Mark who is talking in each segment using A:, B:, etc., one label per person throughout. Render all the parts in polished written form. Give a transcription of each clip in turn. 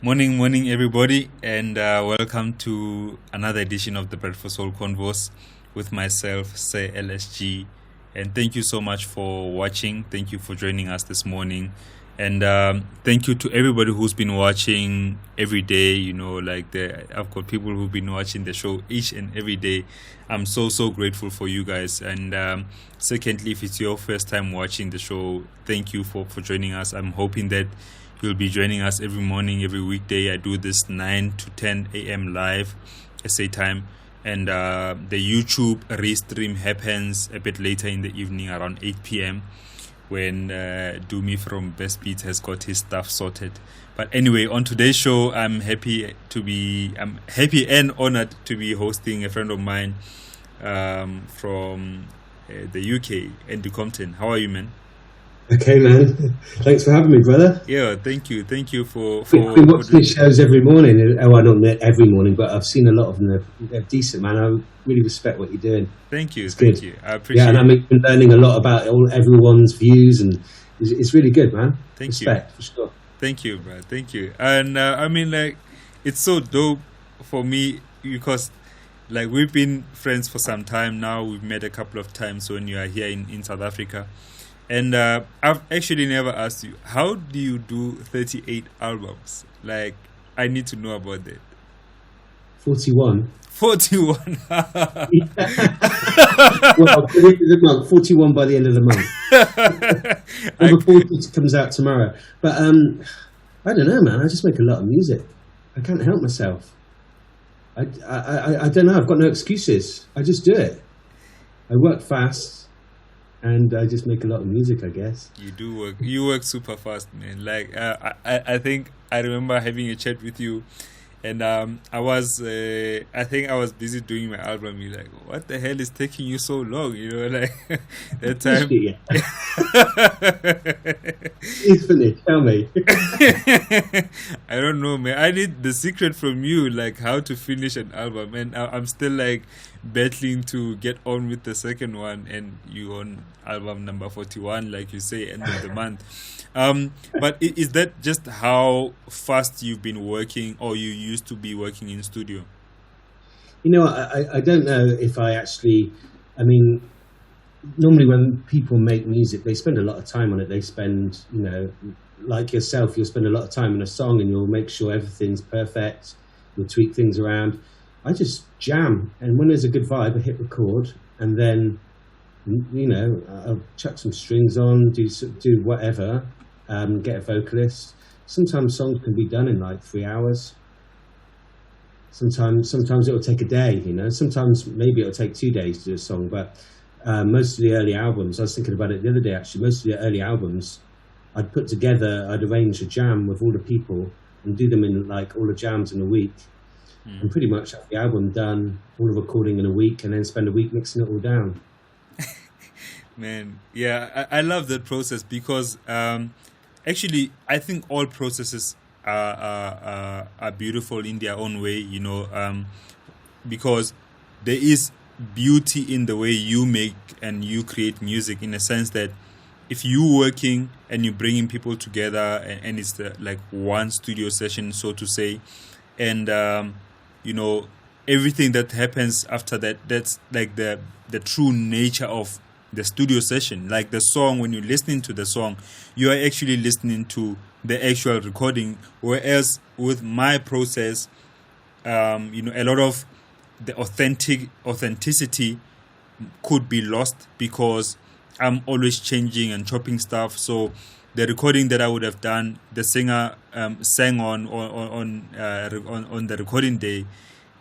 A: Morning, everybody, and welcome to another edition of the Bread for Soul Converse with myself, Sir LSG. And thank you so much for watching. Thank you for joining us this morning. And thank you to everybody who's been watching every day. I've got people who've been watching the show each and every day. I'm so grateful for you guys. And secondly, if it's your first time watching the show, thank you for joining us. I'm hoping that you'll be joining us every morning, every weekday. I do this 9 to 10 a.m. live SA time. And the YouTube restream happens a bit later in the evening around 8 p.m. when Dumi from Best Beats has got his stuff sorted. But anyway, on today's show, I'm happy and honored to be hosting a friend of mine from the UK, Andy Compton. How are you, man?
B: Okay, man. Thanks for having me, brother.
A: Yeah, thank you for
B: I've been watching these shows every morning. Well, not every morning, but I've seen a lot of them. They're decent, man. I really respect what you're doing.
A: Thank you. I appreciate it.
B: Yeah, and I've been learning a lot about everyone's views, and it's really good, man. Respect, for sure.
A: Thank you, bro. Thank you. And it's so dope for me because we've been friends for some time now. We've met a couple of times when you are here in South Africa. And I've actually never asked you, how do you do 38 albums? I need to know about that.
B: 41.
A: 41.
B: Well, by the end of the month, 41 by the end of the month. Number 40 comes out tomorrow. But I don't know, man. I just make a lot of music. I can't help myself. I don't know. I've got no excuses. I just do it. I work fast. And I just make a lot of music, I guess.
A: You do work. You work super fast, man. I think I remember having a chat with you, and I think I was busy doing my album. You're like, what the hell is taking you so long? That time.
B: It's finished. Tell me.
A: I don't know, man. I need the secret from you, how to finish an album, and I'm still battling to get on with the second one, and you on album number 41, like you say, end of the month. But is that just how fast you've been working, or you used to be working in studio?
B: I don't know if I actually. I mean, normally when people make music, they spend a lot of time on it. They spend, like yourself, you'll spend a lot of time in a song, and you'll make sure everything's perfect. You'll tweak things around. I just jam, and when there's a good vibe, I hit record, and then, I'll chuck some strings on, do whatever, get a vocalist. Sometimes songs can be done in 3 hours. Sometimes it'll take a day, Sometimes maybe it'll take 2 days to do a song, but most of the early albums, I was thinking about it the other day actually, most of the early albums, I'd arrange a jam with all the people and do them in all the jams in a week. And pretty much have the album done, all the recording in a week, and then spend a week mixing it all down.
A: Man, yeah, I love that process because actually I think all processes are beautiful in their own way, because there is beauty in the way you make and you create music, in a sense that if you're working and you're bringing people together and it's one studio session, so to say, and everything that happens after that, that's the true nature of the studio session. The song, when you're listening to the song, you are actually listening to the actual recording, whereas with my process, a lot of the authenticity could be lost because I'm always changing and chopping stuff. So the recording that I would have done, the singer sang on the recording day,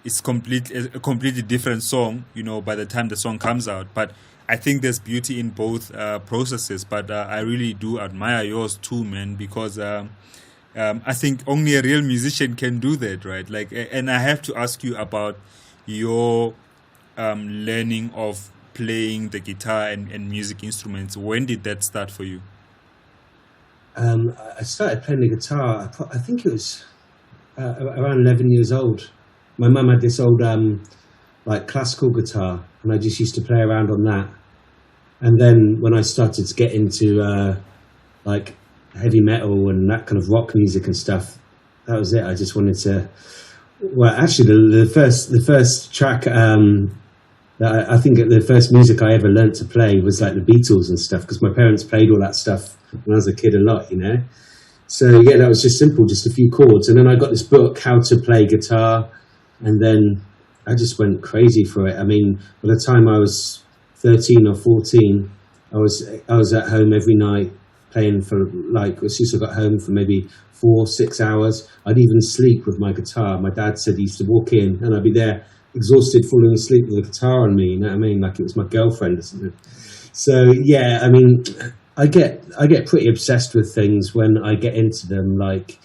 A: it's a completely different song, by the time the song comes out. But I think there's beauty in both processes. But I really do admire yours too, man, because I think only a real musician can do that, right? And I have to ask you about your learning of playing the guitar and music instruments. When did that start for you?
B: I started playing the guitar, I think it was around 11 years old. My mum had this old classical guitar, and I just used to play around on that. And then when I started to get into heavy metal and that kind of rock music and stuff, that was it. I just wanted to. Well, actually, the first track that I think the first music I ever learnt to play was like the Beatles and stuff, because my parents played all that stuff when I was a kid a lot, you know. So yeah, that was just simple, just a few chords, and then I got this book, How to Play Guitar, and then I just went crazy for it. I mean, by the time I was 13 or 14, I was at home every night playing for, like, as soon as I got home, for maybe 4 6 hours. I'd even sleep with my guitar. My dad said he used to walk in and I'd be there exhausted, falling asleep with a guitar on me. You know what I mean? Like it was my girlfriend or something. So yeah, I mean, I get pretty obsessed with things when I get into them. Like,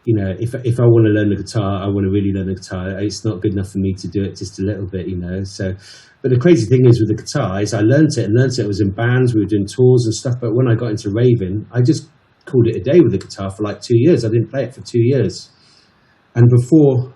B: you know, if I want to learn the guitar, I want to really learn the guitar. It's not good enough for me to do it just a little bit, you know. So, but the crazy thing is with the guitar is I learned it. I was in bands, we were doing tours and stuff. But when I got into raving, I just called it a day with the guitar for like 2 years. I didn't play it for 2 years, and before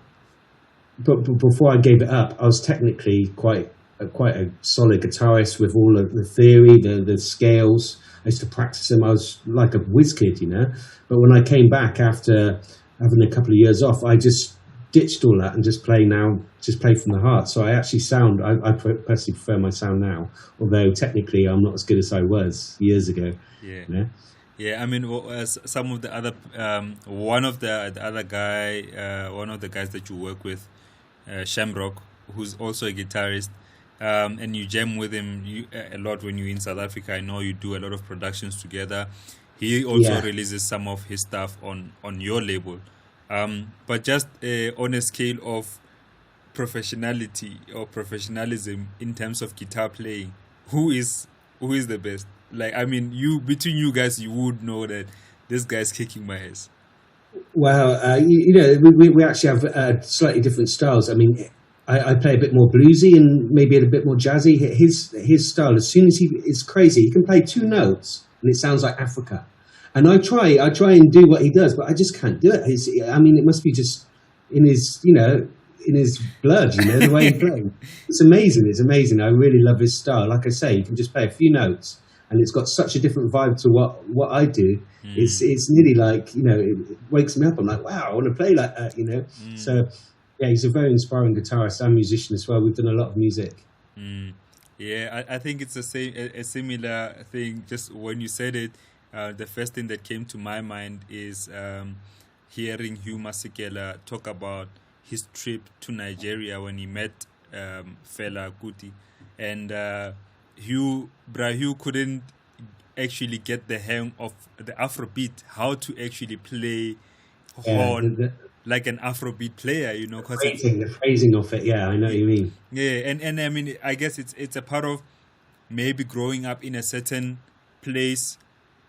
B: I gave it up, I was technically quite a solid guitarist with all of the theory, the scales. I used to practice them. I was like a whiz kid, you know. But when I came back after having a couple of years off, I just ditched all that and just play from the heart. So I actually I personally prefer my sound now, although technically I'm not as good as I was years ago.
A: Yeah.
B: You know?
A: Yeah, I mean, some of the other, one of the other guy, one of the guys that you work with, Shamrock, who's also a guitarist, and you jam with him a lot when you're in South Africa. I know you do a lot of productions together. He also releases some of his stuff on your label. But just on a scale of professionality or professionalism in terms of guitar playing, who is the best? Like, I mean, between you guys, you would know that this guy's kicking my ass.
B: Well, you know, we actually have slightly different styles. I mean, I play a bit more bluesy and maybe a bit more jazzy. His style, as soon as it's crazy, he can play two notes and it sounds like Africa. And I try and do what he does, but I just can't do it. I mean, it must be just in his, you know, in his blood, you know, the way he plays. It's amazing. It's amazing. I really love his style. Like I say, you can just play a few notes and it's got such a different vibe to what I do. It's nearly like, you know, it wakes me up. I'm like, wow, I want to play like that, you know. So yeah, he's a very inspiring guitarist and musician as well. We've done a lot of music.
A: Yeah, I think it's a similar thing. Just when you said it, the first thing that came to my mind is hearing Hugh Masekela talk about his trip to Nigeria when he met Fela Kuti, and Hugh couldn't actually get the hang of the Afrobeat, how to actually play horn like an Afrobeat player, you know.
B: The phrasing of it, yeah, I know what you mean.
A: Yeah, and I mean, I guess it's a part of maybe growing up in a certain place,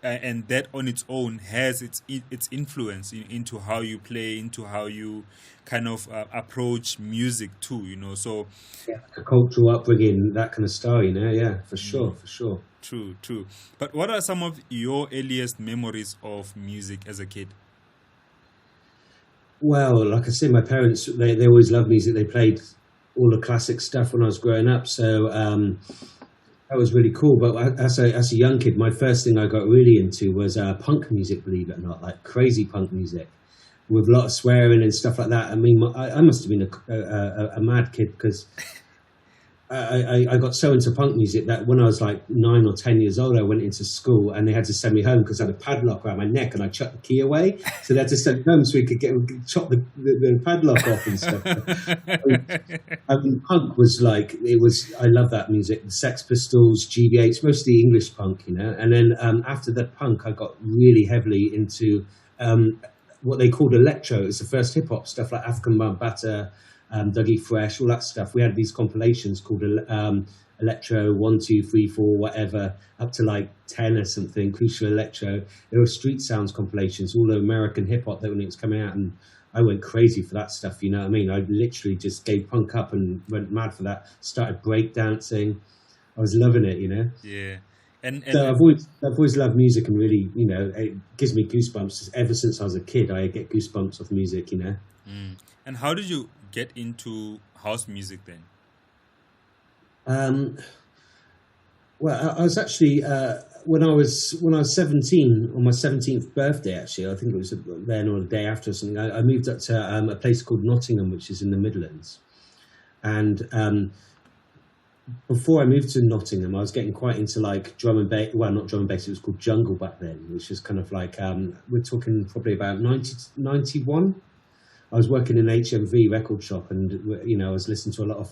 A: and that on its own has its influence into how you play, into how you kind of approach music too, you know. So
B: yeah, a cultural upbringing, that kind of style, you know. Yeah, for sure.
A: True. But what are some of your earliest memories of music as a kid?
B: Well, like I said, my parents, they always loved music. They played all the classic stuff when I was growing up, so that was really cool. But as a young kid, my first thing I got really into was punk music, believe it or not, like crazy punk music with a lot of swearing and stuff like that. I mean, I must have been a mad kid, because I got so into punk music that when I was like 9 or 10 years old, I went into school and they had to send me home because I had a padlock around my neck and I chucked the key away. So they had to send me home so we could chop the padlock off and stuff. I mean, punk was like, I love that music. The Sex Pistols, GBH, mostly English punk, you know. And then after that punk, I got really heavily into what they called electro. It's the first hip hop stuff like African Bambaataa, Dougie Fresh, all that stuff. We had these compilations called Electro 1, 2, 3, 4, whatever, up to like 10 or something. Crucial Electro. There were Street Sounds compilations, all the American hip hop that when it was coming out, and I went crazy for that stuff. You know what I mean? I literally just gave punk up and went mad for that. Started breakdancing. I was loving it, you know.
A: Yeah.
B: So I've always loved music, and really, you know, it gives me goosebumps. Ever since I was a kid, I get goosebumps of music, you know.
A: And how did you get into house music then?
B: Well, I was actually when I was 17, on my 17th birthday, actually, I think it was then or the day after or something. I moved up to a place called Nottingham, which is in the Midlands, and before I moved to Nottingham, I was getting quite into like drum and bass. Well, not drum and bass; it was called jungle back then, which is kind of like we're talking probably about 91. I was working in an HMV record shop, and I was listening to a lot of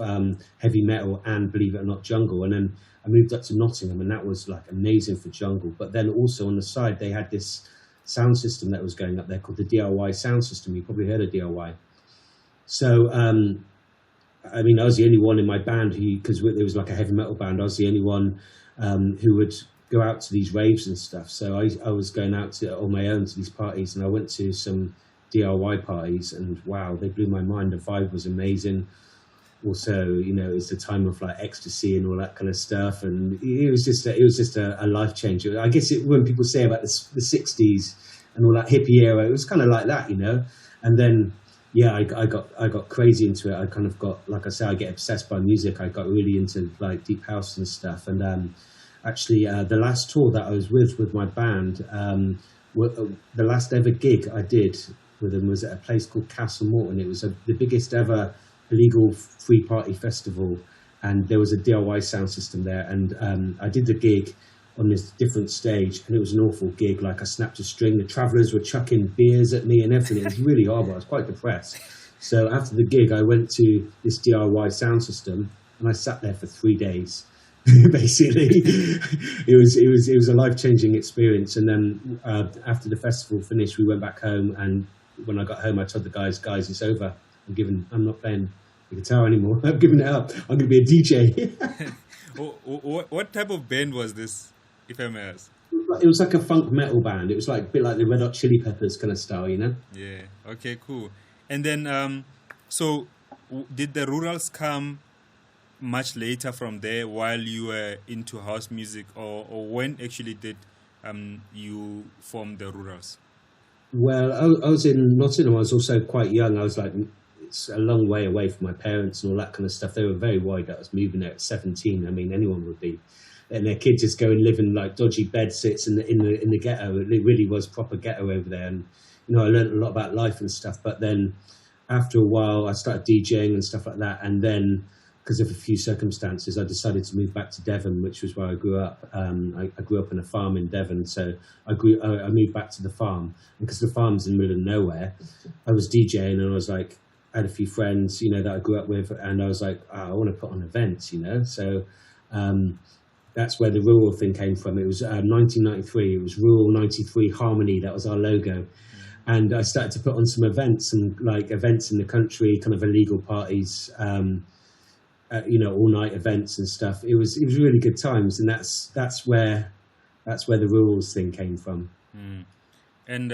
B: heavy metal and, believe it or not, jungle. And then I moved up to Nottingham, and that was like amazing for jungle. But then also on the side, they had this sound system that was going up there called the DIY sound system. You probably heard of DIY. So, I mean, I was the only one in my band because it was like a heavy metal band. I was the only one who would go out to these raves and stuff. So I was going out on my own to these parties, and I went to some DIY parties, and wow, they blew my mind. The vibe was amazing. Also, it was the time of like ecstasy and all that kind of stuff, and it was just a life changer. I guess when people say about the 60s and all that hippie era, it was kind of like that, And then I got crazy into it. I kind of got, like I say, I get obsessed by music. I got really into like deep house and stuff. And actually, the last tour that I was with my band, the last ever gig I did with them was at a place called Castle Morton. It was the biggest ever illegal free party festival, and there was a DIY sound system there. And I did the gig on this different stage, and it was an awful gig. Like, I snapped a string, the Travellers were chucking beers at me and everything. It was really horrible. I was quite depressed. So after the gig, I went to this DIY sound system, and I sat there for 3 days. Basically, it was a life-changing experience. And then after the festival finished, we went back home, and when I got home, I told the guys, it's over. I'm not playing the guitar anymore. I'm giving it up. I'm going to be a DJ.
A: What type of band was this, if I may ask?
B: It was like a funk metal band. It was like a bit like the Red Hot Chili Peppers kind of style,
A: Yeah. Okay, cool. And then, so did the Rurals come much later from there while you were into house music, or when actually did you form the Rurals?
B: Well, I was in Nottingham. I was also quite young. I was like, it's a long way away from my parents and all that kind of stuff. They were very worried that I was moving there at 17. I mean, anyone would be. And their kids just go and live in like dodgy bed sits in the ghetto. It really was proper ghetto over there. And, I learned a lot about life and stuff. But then after a while, I started DJing and stuff like that. And then, because of a few circumstances, I decided to move back to Devon, which was where I grew up. I grew up in a farm in Devon, so I moved back to the farm. And because the farm's in the middle of nowhere, I was DJing, and I was like, I had a few friends, that I grew up with, and I was like, I want to put on events, So that's where the rural thing came from. It was 1993. It was Rural 93 Harmony. That was our logo. And I started to put on some events, and like events in the country, kind of illegal parties, all night events and stuff. It was really good times, and that's where the Rurals thing came from.
A: And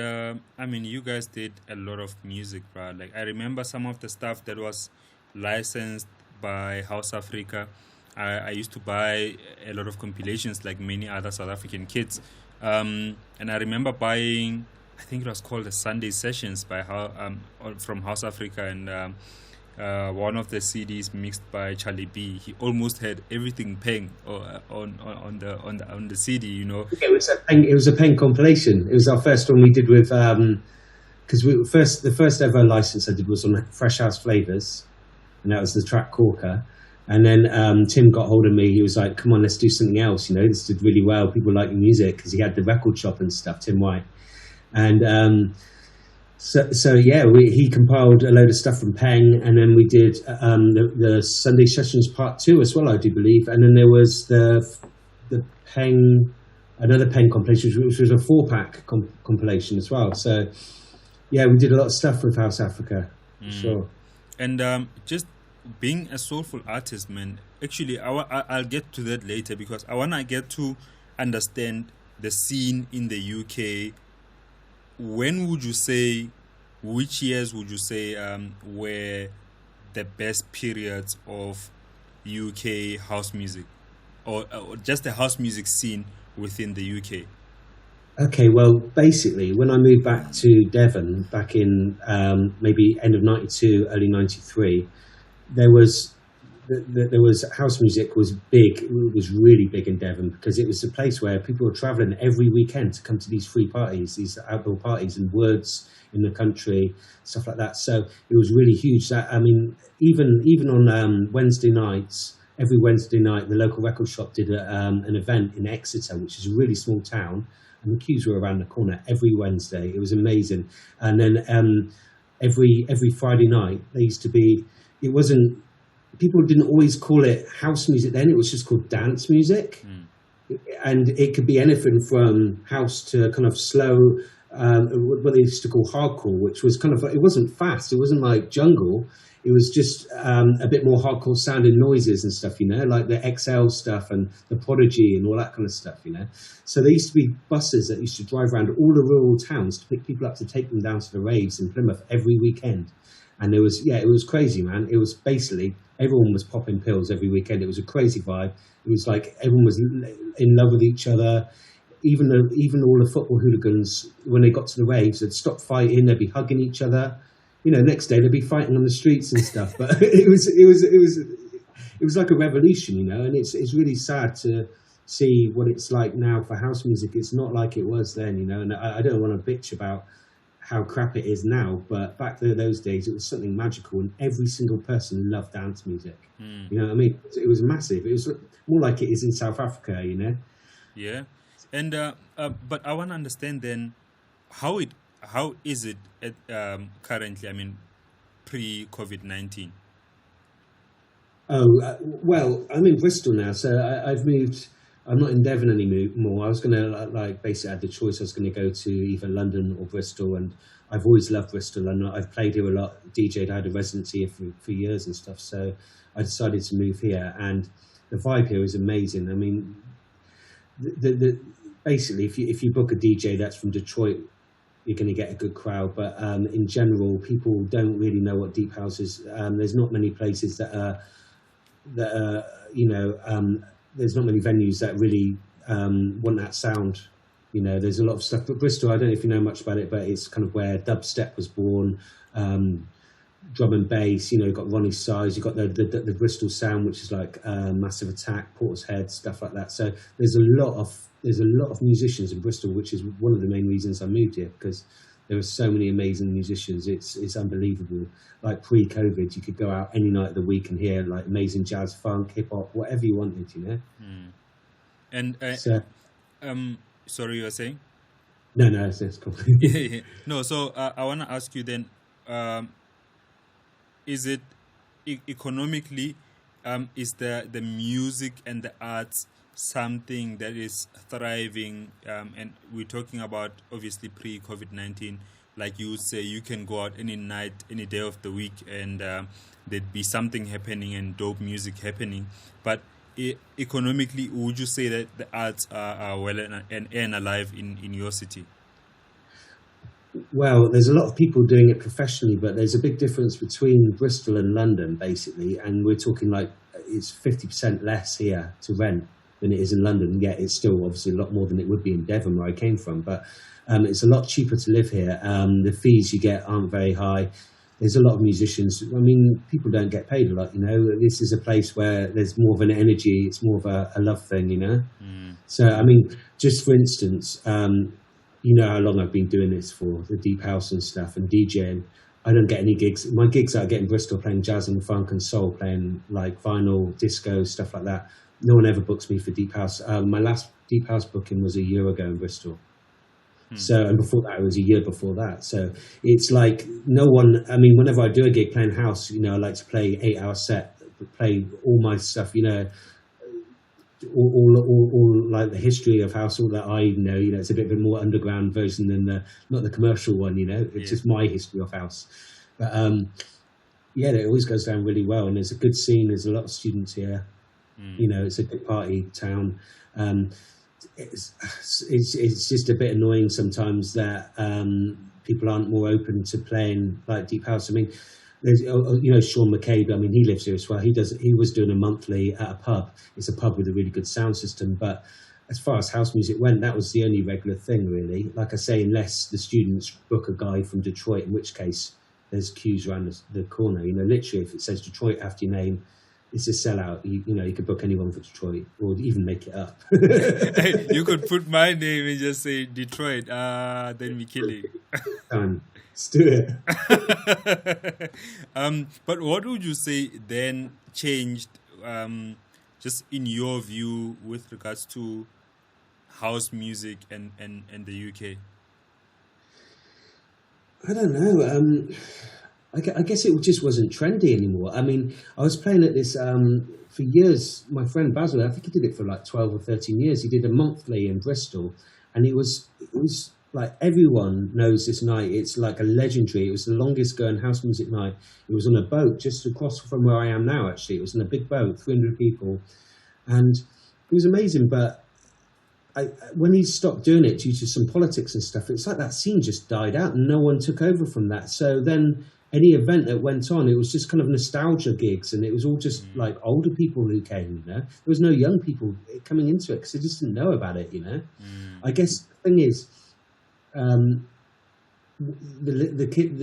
A: I mean, you guys did a lot of music, bro. Like, I remember some of the stuff that was licensed by House Africa. I used to buy a lot of compilations, like many other South African kids. And I remember buying, I think it was called the Sunday Sessions from House Africa, and one of the CDs mixed by Charlie B. He almost had everything peng on the CD,
B: It was a peng compilation. It was our first one we did with because the first ever license I did was on Fresh House Flavors, and that was the track Corker. And then Tim got hold of me. He was like, "Come on, let's do something else. This did really well. People like your music," because he had the record shop and stuff. Tim White, and. So he compiled a load of stuff from Peng, and then we did the Sunday Sessions Part 2 as well, I do believe. And then there was the Peng, another Peng compilation, which was a 4-pack compilation as well. So, yeah, we did a lot of stuff with House Africa, for sure.
A: And just being a soulful artist, man, actually, I'll get to that later, because I want to get to understand the scene in the UK. Which years would you say were the best periods of UK house music, or just the house music scene within the UK?
B: Okay, well, basically, when I moved back to Devon back in maybe end of 92, early 93, there was there was house music was big. It was really big in Devon because it was a place where people were travelling every weekend to come to these free parties, these outdoor parties, and words in the country, stuff like that. So it was really huge. I mean, even on Wednesday nights, every Wednesday night, the local record shop did an event in Exeter, which is a really small town, and the queues were around the corner every Wednesday. It was amazing. And then every Friday night, there used to be. It wasn't. People didn't always call it house music then. It was just called dance music, and it could be anything from house to kind of slow. What they used to call hardcore, which was kind of, it wasn't fast. It wasn't like jungle. It was just a bit more hardcore sounding noises and stuff, like the XL stuff and the Prodigy and all that kind of stuff, So there used to be buses that used to drive around all the rural towns to pick people up to take them down to the raves in Plymouth every weekend. And it was crazy, man. It was basically, everyone was popping pills every weekend. It was a crazy vibe. It was like everyone was in love with each other. Even all the football hooligans, when they got to the raves, they'd stop fighting. They'd be hugging each other. Next day they'd be fighting on the streets and stuff. But it was like a revolution, And it's really sad to see what it's like now for house music. It's not like it was then, And I don't want to bitch about how crap it is now, but back there those days it was something magical, and every single person loved dance music. You know what I mean? It was massive. It was more like it is in South Africa,
A: Yeah, and but I want to understand then how is it at, currently? I mean, pre-COVID-19.
B: Well, I'm in Bristol now, so I've moved. I'm not in Devon anymore. I was going to basically had the choice. I was going to go to either London or Bristol, and I've always loved Bristol, and I've played here a lot. DJ'd, I had a residency here for years and stuff, so I decided to move here, and the vibe here is amazing. I mean, basically, if you book a DJ that's from Detroit, you're going to get a good crowd, but in general, people don't really know what deep house is. There's not many places that are there's not many venues that really want that sound. There's a lot of stuff. But Bristol, I don't know if you know much about it, but it's kind of where dubstep was born, drum and bass. You've got Ronnie Size, you've got the Bristol sound, which is like Massive Attack, Portishead, stuff like that. So there's a lot of musicians in Bristol, which is one of the main reasons I moved here, because there are so many amazing musicians. It's unbelievable. Like pre-COVID, you could go out any night of the week and hear like amazing jazz, funk, hip hop, whatever you wanted,
A: And sorry, you were saying?
B: No, it's cool.
A: No, so I want to ask you then, is it economically, is the music and the arts something that is thriving, and we're talking about obviously pre-COVID-19, like you would say, you can go out any night, any day of the week, and there'd be something happening and dope music happening. But economically, would you say that the arts are well and alive in your city?
B: Well, there's a lot of people doing it professionally, but there's a big difference between Bristol and London, basically, and we're talking like it's 50% less here to rent than it is in London. Yet it's still obviously a lot more than it would be in Devon, where I came from, but it's a lot cheaper to live here. The fees you get aren't very high. There's a lot of musicians. I mean, people don't get paid a lot, This is a place where there's more of an energy. It's more of a love thing, So, I mean, just for instance, you know how long I've been doing this for, the deep house and stuff and DJing. I don't get any gigs. My gigs that I get in Bristol, playing jazz and funk and soul, playing like vinyl, disco, stuff like that. No one ever books me for deep house. My last deep house booking was a year ago in Bristol. So, and before that, it was a year before that. So it's like no one, I mean, whenever I do a gig playing house, I like to play 8-hour set, play all my stuff, all like the history of house, all that I know, it's a bit of a more underground version than not the commercial one, it's just my history of house. But it always goes down really well, and there's a good scene. There's a lot of students here. It's a good party town. It's just a bit annoying sometimes that people aren't more open to playing like deep house. I mean, there's Sean McCabe. I mean, he lives here as well. He was doing a monthly at a pub. It's a pub with a really good sound system. But as far as house music went, that was the only regular thing, really. Like I say, unless the students book a guy from Detroit, in which case there's queues around the corner. Literally, if it says Detroit after your name, it's a sellout. You could book anyone for Detroit or even make it up.
A: Hey, you could put my name and just say Detroit. Then we kill it.
B: Let's do it.
A: But what would you say then changed, just in your view, with regards to house music and the UK?
B: I don't know. I guess it just wasn't trendy anymore. I mean, I was playing at this for years. My friend Basil, I think he did it for like 12 or 13 years. He did a monthly in Bristol, and it was like everyone knows this night. It's like a legendary. It was the longest going house music night. It was on a boat just across from where I am now. Actually, it was in a big boat, 300 people, and it was amazing. But when he stopped doing it due to some politics and stuff, it's like that scene just died out and no one took over from that. So then any event that went on, it was just kind of nostalgia gigs, and it was all just like older people who came, There was no young people coming into it because they just didn't know about it, I guess the thing is, the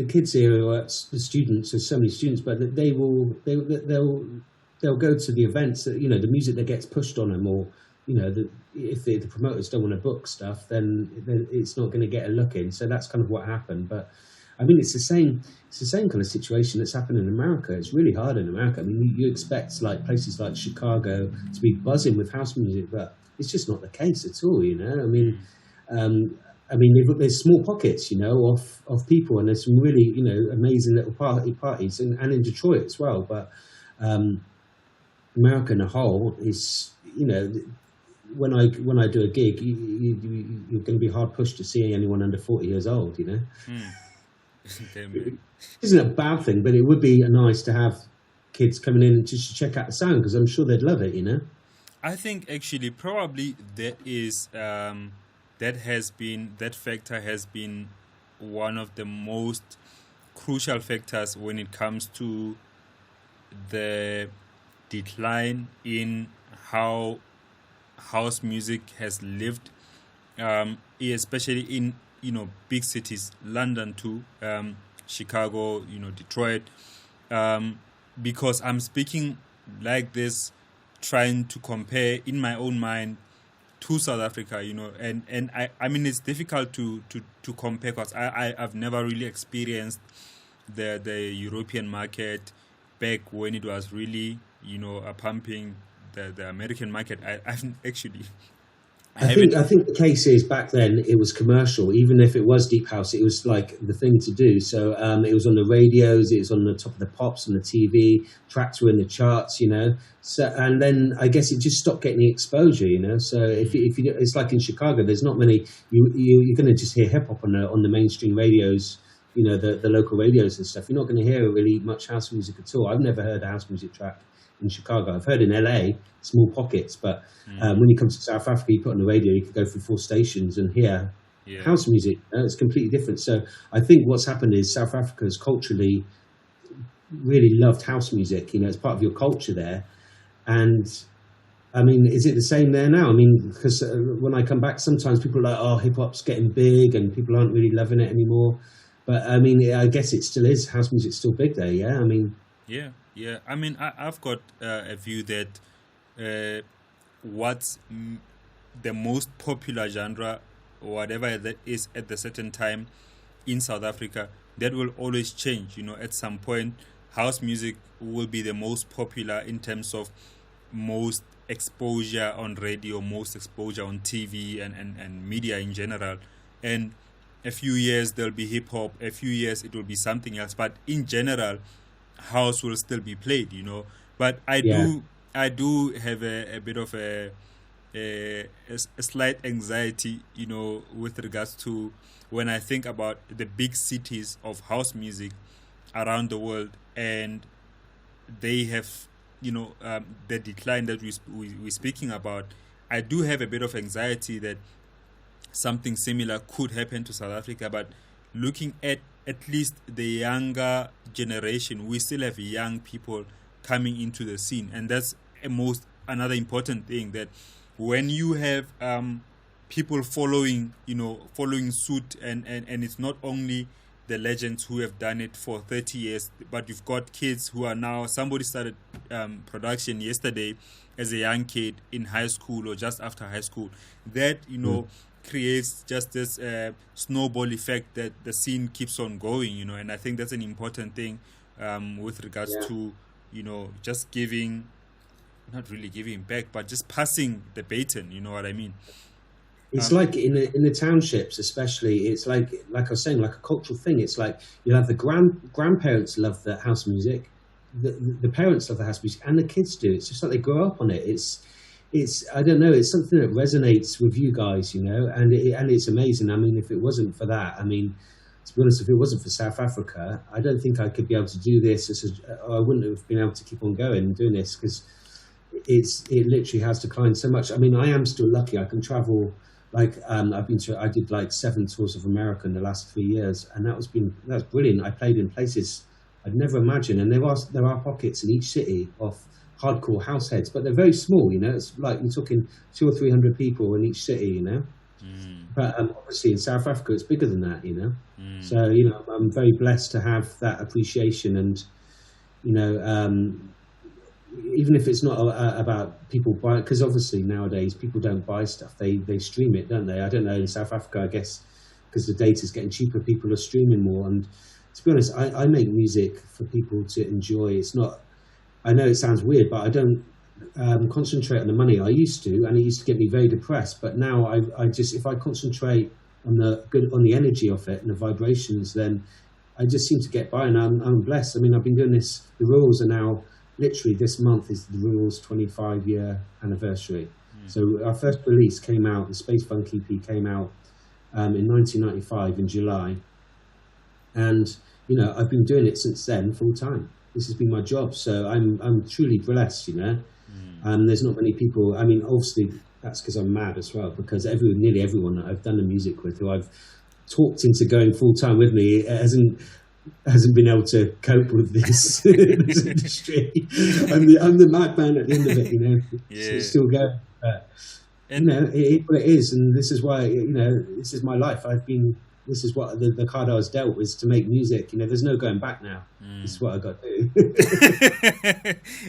B: kids here, the students, there's so many students, but they'll go to the events that, the music that gets pushed on them, or if the promoters don't want to book stuff, then it's not going to get a look in. So that's kind of what happened. But I mean, it's the same kind of situation that's happened in America. It's really hard in America. I mean, you expect like places like Chicago to be buzzing with house music, but it's just not the case at all. I mean, there's small pockets, of people, and there's some really, amazing little parties, and in Detroit as well. But America in a whole is, when I do a gig, you're going to be hard pushed to see anyone under 40 years old, Isn't a bad thing, but it would be nice to have kids coming in just to check out the sound, because I'm sure they'd love it,
A: I think actually probably that factor has been one of the most crucial factors when it comes to the decline in how house music has lived, especially in big cities, London too, Chicago, Detroit, because I'm speaking like this, trying to compare in my own mind to South Africa, and I mean, it's difficult to compare, because I've never really experienced the European market back when it was really pumping the American market. I think the case is, back then it was commercial. Even if it was deep house, it was like the thing to do. So it was on the radios, it was on the top of the pops, on the TV, tracks were in the charts, So, and then I guess it just stopped getting the exposure, So if you, it's like in Chicago, there's not many. You're going to just hear hip hop on the mainstream radios, the local radios and stuff. You're not going to hear really much house music at all. I've never heard a house music track in Chicago. I've heard in LA, small pockets, but when you come to South Africa, you put on the radio, you could go through 4 stations and hear house music. It's completely different. So I think what's happened is South Africa's culturally really loved house music. It's part of your culture there. And I mean, is it the same there now? I mean, because when I come back, sometimes people are like, oh, hip hop's getting big and people aren't really loving it anymore. But I mean, I guess it still is. House music's still big there, yeah? I mean... Yeah. I mean, I've got a view that what's the most popular genre, whatever that is at the certain time in South Africa, that will always change. At some point, house music will be the most popular in terms of most exposure on radio, most exposure on TV and media in general. And a few years there'll be hip hop, a few years it will be something else. But in general, house will still be played, But I do have a bit of a slight anxiety, with regards to when I think about the big cities of house music around the world, and they have, the decline that we're speaking about. I do have a bit of anxiety that something similar could happen to South Africa, but looking at least the younger generation, we still have young people coming into the scene, and that's another important thing, that when you have people following suit, and it's not only the legends who have done it for 30 years, but you've got kids who are now, somebody started production yesterday as a young kid in high school or just after high school. That, creates just this snowball effect that the scene keeps on going, and I think that's an important thing with regards to, just giving, not really giving back, but just passing the baton, you know what I mean?
B: It's like in the townships, especially. It's like I was saying, like a cultural thing. It's like you have the grandparents love the house music, the parents love the house music, and the kids do. It's just like they grow up on it. It's I don't know. It's something that resonates with you guys, and it's amazing. I mean, if it wasn't for that, to be honest, if it wasn't for South Africa, I don't think I could be able to do this. I wouldn't have been able to keep on going and doing this because it literally has declined so much. I mean, I am still lucky. I can travel. Like I did like 7 tours of America in the last 3 years, and that's brilliant. I played in places I'd never imagined, and there are pockets in each city of hardcore house heads, but they're very small. It's like we're talking 200 or 300 people in each city. But obviously in South Africa it's bigger than that. So I'm very blessed to have that appreciation, and even if it's not about people buying, because obviously nowadays people don't buy stuff, they stream it, don't they? I don't know, in South Africa, I guess because the data's getting cheaper, people are streaming more. And to be honest, I make music for people to enjoy. It's not, I know it sounds weird, but I don't concentrate on the money. I used to, and it used to get me very depressed, but now I just, if I concentrate on the energy of it and the vibrations, then I just seem to get by, and I'm blessed. I mean, I've been doing this, the rules are now, literally this month is the Rules 25-year anniversary. So our first release came out, the Space Funk EP came out in 1995 in July. And, I've been doing it since then full time. This has been my job. So I'm truly blessed, There's not many people, I mean, obviously that's because I'm mad as well, because nearly everyone that I've done the music with, who I've talked into going full time with me, hasn't been able to cope with this, this industry. I'm the madman at the end of it, So it's still going. But, it is, and this is why, this is my life. This is what the card I was dealt was to make music. There's no going back now. This is what I got to do.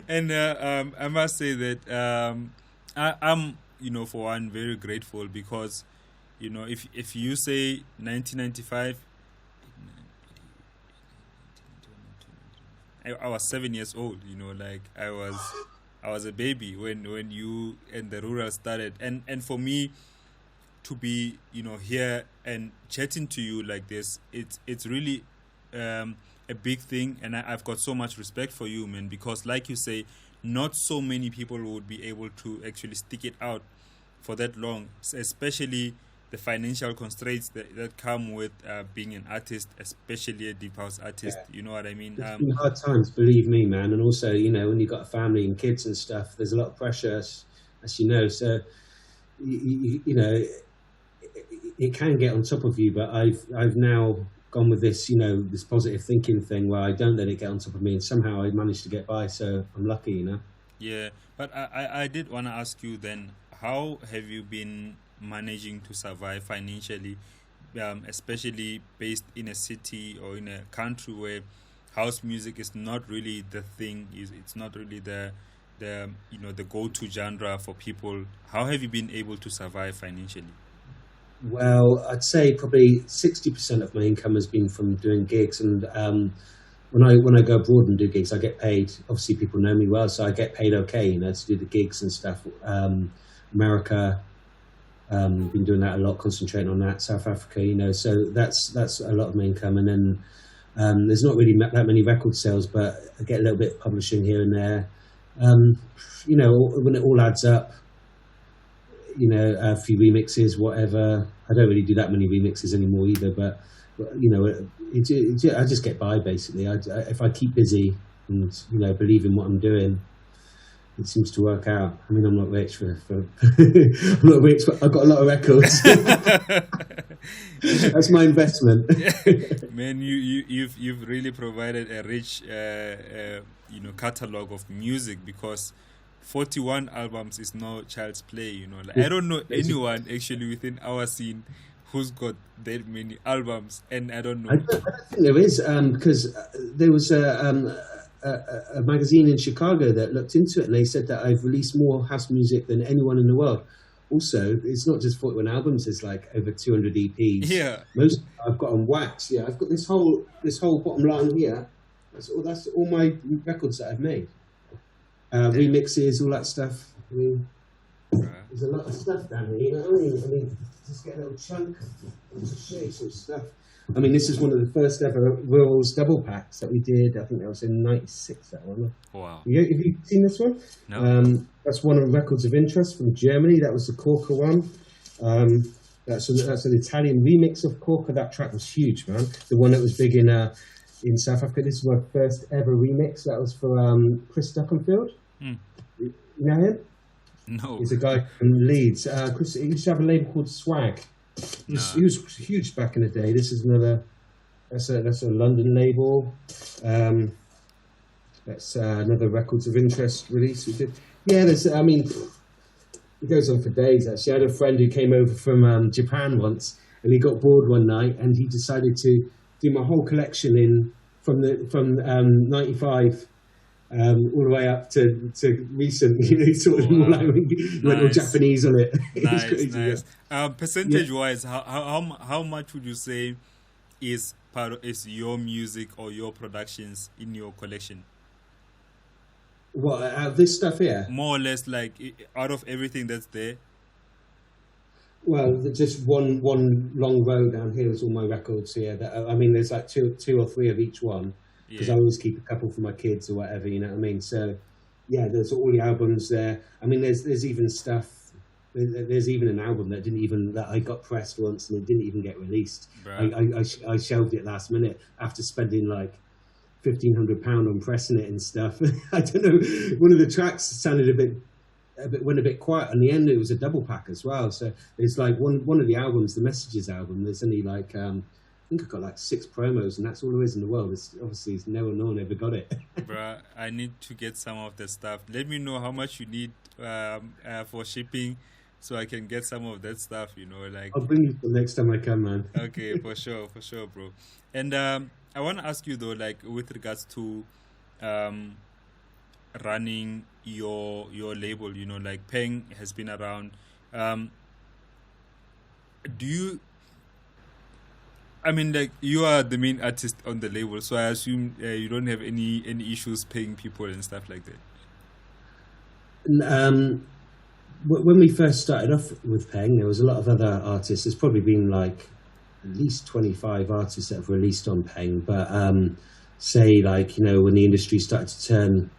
A: And I must say that I'm, for one, very grateful because, if you say 1995. I was 7 years old, like I was a baby when you and the rural started, and for me to be here and chatting to you like this, it's really a big thing, and I've got so much respect for you, man, because like you say, not so many people would be able to actually stick it out for that long, especially the financial constraints that come with being an artist, especially a deep house artist. You know what I mean?
B: It's been hard times, believe me, man. And also, when you've got a family and kids and stuff, there's a lot of pressure, as you know. So, it can get on top of you. But I've now gone with this, this positive thinking thing where I don't let it get on top of me, and somehow I managed to get by. So I'm lucky,
A: Yeah, but I did want to ask you then, how have you been managing to survive financially, especially based in a city or in a country where house music is not really the thing, it's not really the go-to genre for people? How have you been able to survive financially?
B: Well, I'd say probably 60% of my income has been from doing gigs, and when I go abroad and do gigs, I get paid. Obviously, people know me well, so I get paid okay, to do the gigs and stuff. America. Been doing that a lot, concentrating on that. South Africa, so that's a lot of my income. And then there's not really that many record sales, but I get a little bit of publishing here and there. When it all adds up, a few remixes, whatever. I don't really do that many remixes anymore either, but I just get by basically. If I keep busy and believe in what I'm doing, it seems to work out. I mean, I'm not rich for I'm not rich, but I've got a lot of records. That's my investment.
A: Man, you've really provided a rich catalog of music, because 41 albums is no child's play. Like, I don't know anyone actually within our scene who's got that many albums, and I don't
B: I
A: know.
B: don't think there is, because there was a magazine in Chicago that looked into it, and they said that I've released more house music than anyone in the world. Also, it's not just 41 albums; it's like over 200 EPs.
A: Yeah.
B: Most I've got on wax. Yeah, I've got this whole bottom line here. That's all my records that I've made. Remixes, all that stuff. I mean, there's a lot of stuff down here. You know what I mean? I mean, just get a little chunk to show you some stuff. I mean, this is one of the first ever World's double packs that we did. I think that was in '96. That one.
A: Wow.
B: Have you seen this one?
A: No.
B: That's one of the Records of Interest from Germany. That was the Corker one. That's an Italian remix of Corker. That track was huge, man. The one that was big in South Africa. This is my first ever remix. That was for Chris Duckenfield. You know him?
A: No.
B: He's a guy from Leeds. Chris, he used to have a label called Swag. He was huge back in the day. This is that's a London label. That's another Records of Interest release we did. Yeah, I mean, it goes on for days, actually. I had a friend who came over from Japan once, and he got bored one night, and he decided to do my whole collection from 95 all the way up to recent. You know, sort of went all Japanese on it.
A: Nice,
B: crazy,
A: nice.
B: yeah.
A: Percentage-wise, how much would you say is your music or your productions in your collection?
B: What, this stuff here?
A: More or less, like out of everything that's there.
B: Well, just one long row down here is all my records here. I mean, there's like two or three of each one, because I always keep a couple for my kids or whatever. You know what I mean? So, yeah, there's all the albums there. I mean, there's even stuff. There's even an album that I got pressed once and it didn't even get released. I shelved it last minute after spending like £1,500 on pressing it and stuff. I don't know. One of the tracks sounded went a bit quiet. In the end, it was a double pack as well. So it's like one of the albums, the Messages album. There's only like I think I've got like 6 promos, and that's all there is in the world. Obviously, no one ever got it.
A: Bruh, I need to get some of the stuff. Let me know how much you need for shipping, so I can get some of that stuff. You know, like
B: I'll bring you the next time I come, man.
A: Okay, for sure, bro. And I want to ask you though, like with regards to running your label, you know, like Peng has been around. Do you? I mean, like you are the main artist on the label, so I assume you don't have any issues paying people and stuff like that.
B: When we first started off with Peng, there was a lot of other artists. There's probably been like at least 25 artists that have released on Peng. But say like, you know, when the industry started to turn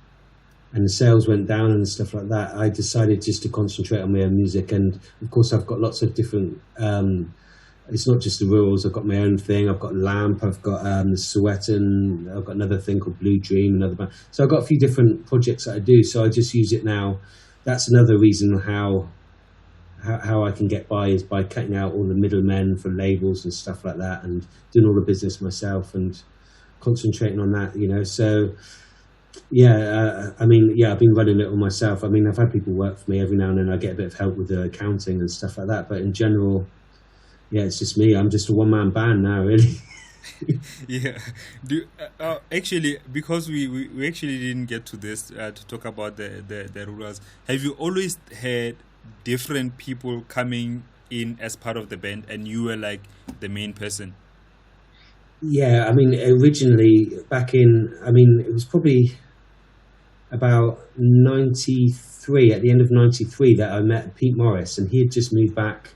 B: and the sales went down and stuff like that, I decided just to concentrate on my own music. And of course, I've got lots of different. It's not just the Rurals. I've got my own thing. I've got Lamp. I've got Sowetan. I've got another thing called Blue Dream. Another band. So I've got a few different projects that I do. So I just use it now. That's another reason how I can get by is by cutting out all the middlemen for labels and stuff like that, and doing all the business myself and concentrating on that. You know. So yeah, I mean, yeah, I've been running it all myself. I mean, I've had people work for me every now and then. I get a bit of help with the accounting and stuff like that. But in general, yeah, it's just me. I'm just a one-man band now, really.
A: Yeah. Actually, because we actually didn't get to this to talk about the Rurals. Have you always had different people coming in as part of the band, and you were like the main person?
B: Yeah, I mean, originally back in, I mean, it was probably about 93, at the end of 93, that I met Pete Morris, and he had just moved back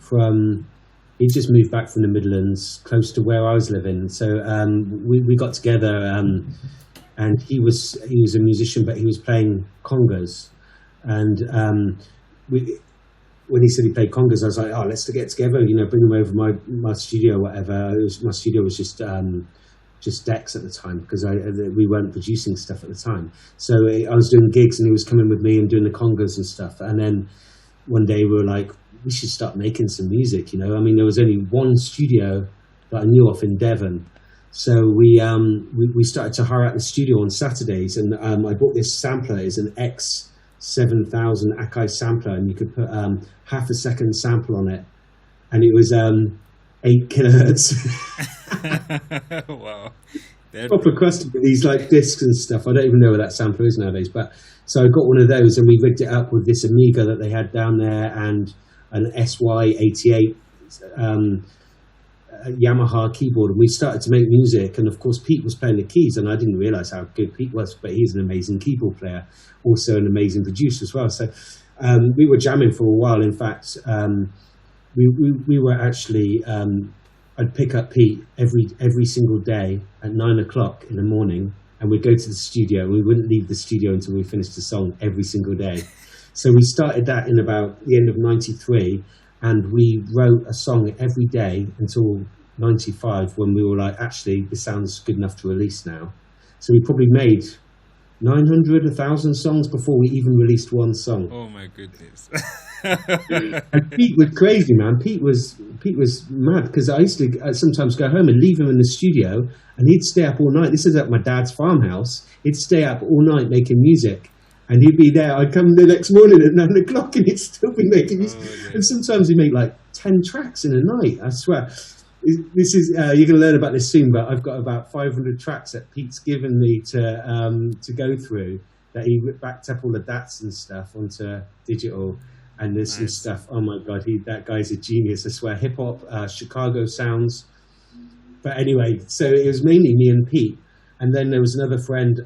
B: from the Midlands, close to where I was living. So we got together, and he was a musician, but he was playing congas. And when he said he played congas, I was like, oh, let's get together, you know, bring him over my studio or whatever. My studio was just decks at the time, because we weren't producing stuff at the time. So I was doing gigs, and he was coming with me and doing the congas and stuff. And then one day we were like, we should start making some music, you know. I mean, there was only one studio that I knew of in Devon. So we started to hire out the studio on Saturdays, and I bought this sampler. It's an X7000 Akai sampler, and you could put half a second sample on it, and it was 8 kilohertz.
A: Wow.
B: Proper crusted with these like discs and stuff. I don't even know where that sampler is nowadays. But so I got one of those, and we rigged it up with this Amiga that they had down there, and an SY88 Yamaha keyboard, and we started to make music. And of course, Pete was playing the keys, and I didn't realize how good Pete was, but he's an amazing keyboard player, also an amazing producer as well. So we were jamming for a while. In fact, we were actually. I'd pick up Pete every single day at 9 o'clock in the morning, and we'd go to the studio. And we wouldn't leave the studio until we finished the song every single day. So we started that in about the end of '93, and we wrote a song every day until '95, when we were like, actually, this sounds good enough to release now. So we probably made 900, 1,000 songs before we even released one song.
A: Oh my goodness.
B: And Pete was crazy, man. Pete was mad, because I used to sometimes go home and leave him in the studio, and he'd stay up all night. This is at my dad's farmhouse. He'd stay up all night making music, and he'd be there. I'd come the next morning at 9 o'clock, and he'd still be making music.
A: Okay.
B: And sometimes he'd make like 10 tracks in a night. I swear. This is you're going to learn about this soon, but I've got about 500 tracks that Pete's given me to go through, that he backed up all the DATs and stuff onto digital. And there's some stuff. Oh my God, that guy's a genius. I swear, hip hop, Chicago sounds. But anyway, so it was mainly me and Pete, and then there was another friend,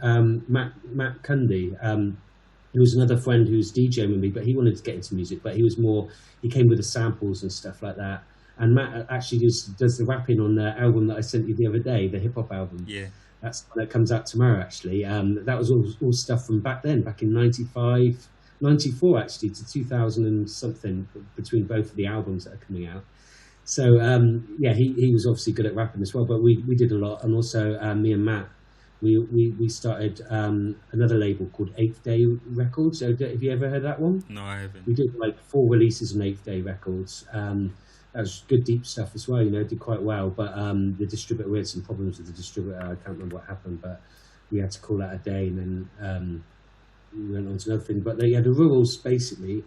B: Matt Cundy. He was another friend who was DJing with me, but he wanted to get into music. But he came with the samples and stuff like that. And Matt actually does the rapping on the album that I sent you the other day, the hip hop album.
A: Yeah,
B: that comes out tomorrow. Actually, that was all stuff from back then, back in '95. 94 actually to 2000 and something, between both of the albums that are coming out. So he was obviously good at rapping as well, but we did a lot. And also me and Matt, we started another label called 8th Day Records. So have you ever heard that one?
A: no, I haven't.
B: We did like 4 releases on 8th Day Records. That was good deep stuff as well, did quite well. But the distributor, we had some problems with the distributor. I can't remember what happened, but we had to call that a day, and then we went on to another thing. But the rules basically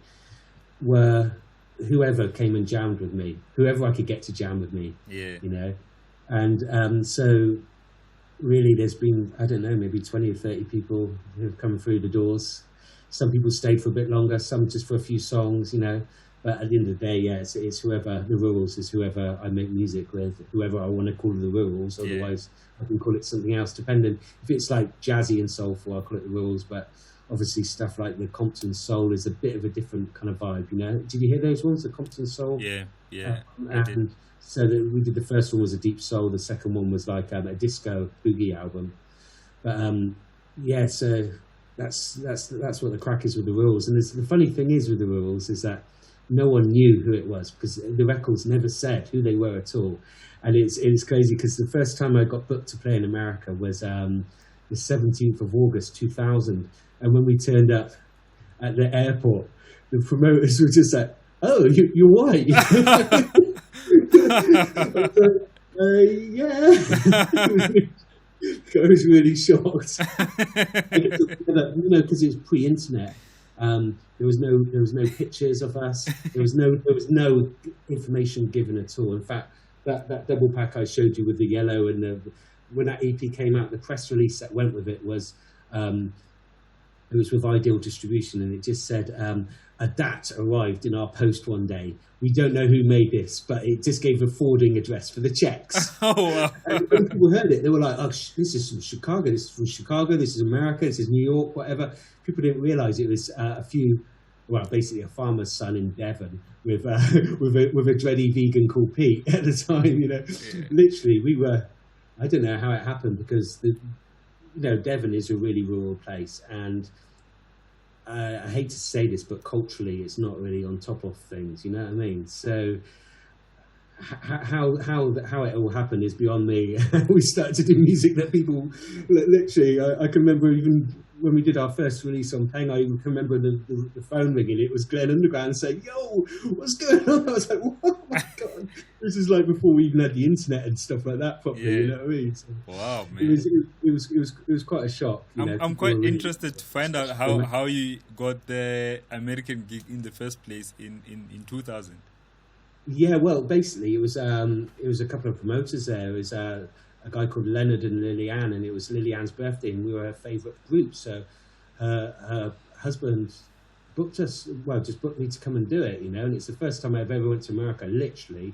B: were whoever came and jammed with me, whoever I could get to jam with me.
A: Yeah.
B: And so really there's been, I don't know, maybe 20 or 30 people who have come through the doors. Some people stayed for a bit longer, some just for a few songs, But at the end of the day, it's whoever, the rules is whoever I make music with, whoever I want to call the rules. Otherwise, I can call it something else, depending. If it's like jazzy and soulful, I'll call it the rules. But obviously stuff like the Compton Soul is a bit of a different kind of vibe, Did you hear those ones, the Compton Soul?
A: Yeah.
B: And so we did, the first one was a deep soul, the second one was like a disco boogie album. But so that's what the crack is with the rules. And the funny thing is with the rules is that no one knew who it was, because the records never said who they were at all. And it's crazy, because the first time I got booked to play in America was the 17th of August 2000. And when we turned up at the airport, the promoters were just like, "Oh, you're white." Yeah. I was really shocked. Because it was pre-internet. There was no pictures of us. There was no information given at all. In fact, that double pack I showed you with the yellow and when that EP came out, the press release that went with it was it was with Ideal Distribution, and it just said a DAT arrived in our post one day. We don't know who made this, but it just gave a forwarding address for the checks.
A: Oh, wow.
B: And when people heard it, they were like, "Oh, this is from Chicago. This is from Chicago. This is America. This is New York. Whatever." People didn't realize it was basically a farmer's son in Devon with a dready vegan called Pete at the time. Literally, we were. I don't know how it happened, because Devon is a really rural place, and I hate to say this, but culturally, it's not really on top of things. You know what I mean? So how it all happened is beyond me. We started to do music that people literally. I can remember even when we did our first release on Peng. I even can remember the phone ringing. It was Glenn Underground saying, "Yo, what's going on?" I was like, "Oh my God!" This is like before we even had the internet and stuff like that properly.
A: Yeah.
B: You know what I mean? So
A: wow, man!
B: It was quite a shock.
A: I'm quite interested to find out how you got the American gig in the first place in 2000.
B: Yeah, well, basically, it was a couple of promoters there. It was a guy called Leonard and Liliane, and it was Liliane's birthday, and we were her favourite group. So her husband booked us. Well, just booked me to come and do it, you know. And it's the first time I've ever went to America. Literally,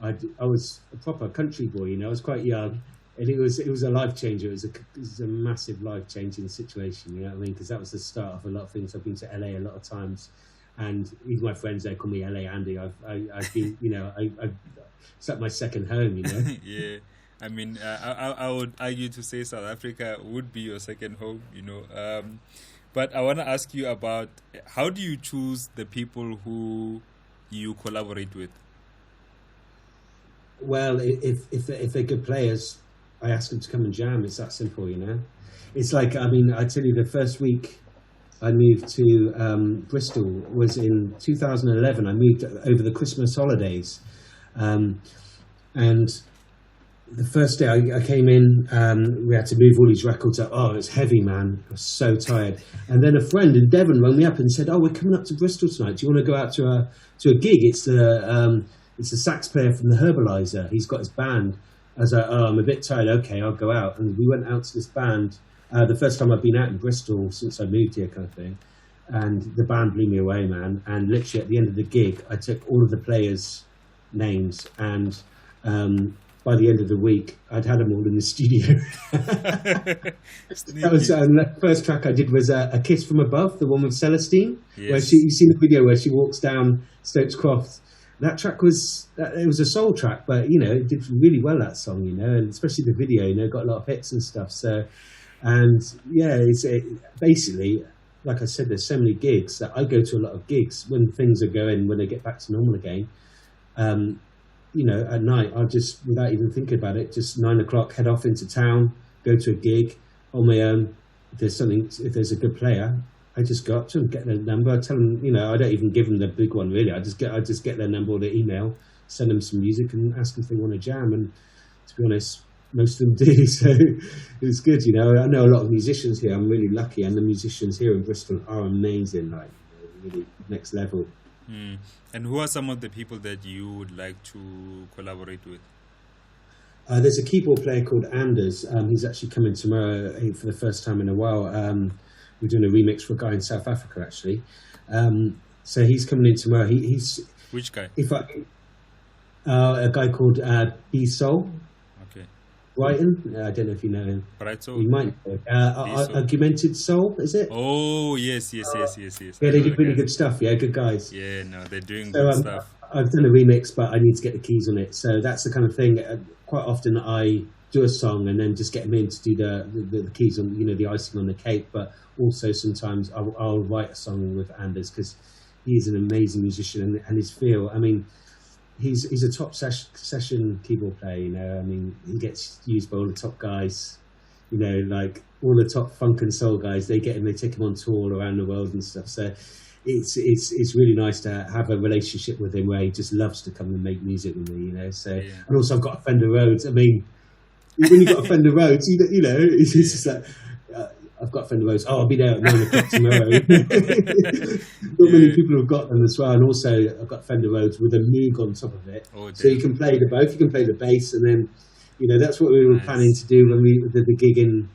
B: I was a proper country boy, you know. I was quite young, and it was a life changer. It was a massive life changing situation. You know what I mean? Because that was the start of a lot of things. I've been to LA a lot of times, and even my friends there call me LA Andy. I've been, you know, it's like my second home, you know.
A: Yeah. I mean, I would argue to say South Africa would be your second home, you know. But I want to ask you about, how do you choose the people who you collaborate with?
B: Well, if they're good players, I ask them to come and jam. It's that simple, you know. It's like, I mean, I tell you, the first week I moved to Bristol was in 2011. I moved over the Christmas holidays, and the first day I came in, we had to move all these records up. Oh, it was heavy, man. I was so tired. And then a friend in Devon rang me up and said, "Oh, we're coming up to Bristol tonight. Do you want to go out to a gig? It's the sax player from the Herbalizer. He's got his band." I was like, "Oh, I'm a bit tired. Okay, I'll go out." And we went out to this band. The first time I've been out in Bristol since I moved here, kind of thing. And the band blew me away, man. And literally at the end of the gig, I took all of the players' names, and by the end of the week, I'd had them all in the studio. That was the first track I did was "A Kiss from Above," the one with Celestine,
A: Yes.
B: where you've seen the video where she walks down Stokes Croft. That track it was a soul track, but you know it did really well, that song, you know, and especially the video, you know, got a lot of hits and stuff. So, and yeah, basically, like I said, there's so many gigs that I go to a lot of gigs when things are going, when they get back to normal again. You know, at night, I'll just, without even thinking about it, just 9 o'clock, head off into town, go to a gig on my own. If there's a good player, I just go up to them, get their number, tell them, you know, I don't even give them the big one really. I just get their number or their email, send them some music, and ask them if they want to jam. And to be honest, most of them do. So it's good, you know. I know a lot of musicians here. I'm really lucky, and the musicians here in Bristol are amazing, like really next level.
A: And who are some of the people that you would like to collaborate with?
B: There's a keyboard player called Anders. He's actually coming tomorrow for the first time in a while. We're doing a remix for a guy in South Africa, actually. So he's coming in tomorrow. He's
A: Which guy?
B: A guy called B Soul.
A: Okay.
B: Brighton. I don't know if you know him.
A: Bright Soul?
B: You might know. Argumented Soul, is it?
A: Oh, yes. Yeah,
B: they do really good stuff. Yeah, good guys.
A: Yeah, no, they're doing good stuff.
B: I've done a remix, but I need to get the keys on it. So that's the kind of thing. Quite often I do a song and then just get them in to do the keys on, you know, the icing on the cake. But also sometimes I'll write a song with Anders because he's an amazing musician and his feel. I mean, he's a top session keyboard player. You know, I mean, he gets used by all the top guys. You know, like all the top funk and soul guys. They get him. They take him on tour around the world and stuff. So it's really nice to have a relationship with him where he just loves to come and make music with me. You know, so yeah. And also I've got a Fender Rhodes. I mean, when you've got a Fender Rhodes, you know, it's just like. I've got Fender Rhodes. I'll be there at 9 o'clock tomorrow. Not many people have got them as well. And also, I've got Fender Rhodes with a Moog on top of it. Oh, so you can play the both. You can play the bass, and then, you know, that's what we were planning to do when we did the gig in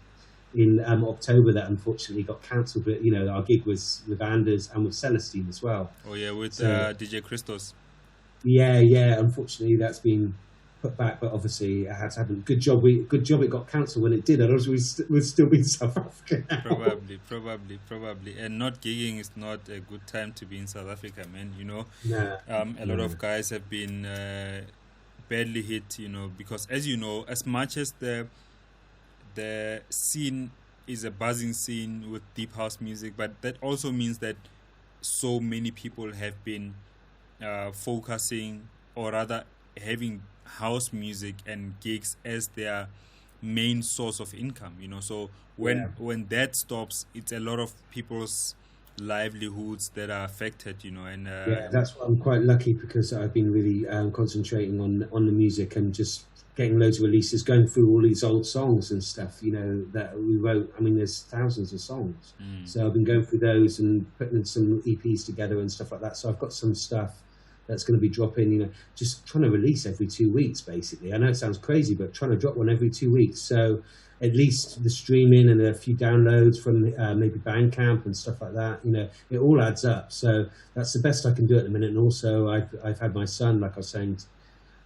B: October that unfortunately got cancelled. But you know, our gig was with Anders and with Celestine as well.
A: Oh yeah, with DJ Christos.
B: Yeah. Unfortunately, that's been put back, but obviously I had to have a good job it got cancelled when it did, otherwise we'd still be in South Africa now.
A: Probably, and not gigging is not a good time to be in South Africa, man, you know. A lot of guys have been badly hit, you know, because as you know, as much as the scene is a buzzing scene with deep house music, but that also means that so many people have been focusing, or rather having house music and gigs as their main source of income, you know. So when that stops, it's a lot of people's livelihoods that are affected, you know. And
B: that's why I'm quite lucky, because I've been really concentrating on the music and just getting loads of releases, going through all these old songs and stuff, you know, that we wrote. I mean, there's thousands of songs, so I've been going through those and putting some EPs together and stuff like that. So I've got some stuff that's going to be dropping. Just trying to release every 2 weeks, basically. I know it sounds crazy, but trying to drop one every 2 weeks. So at least the streaming and a few downloads from maybe Bandcamp and stuff like that, it all adds up. So that's the best I can do at the minute. And also, I've had my son, like I was saying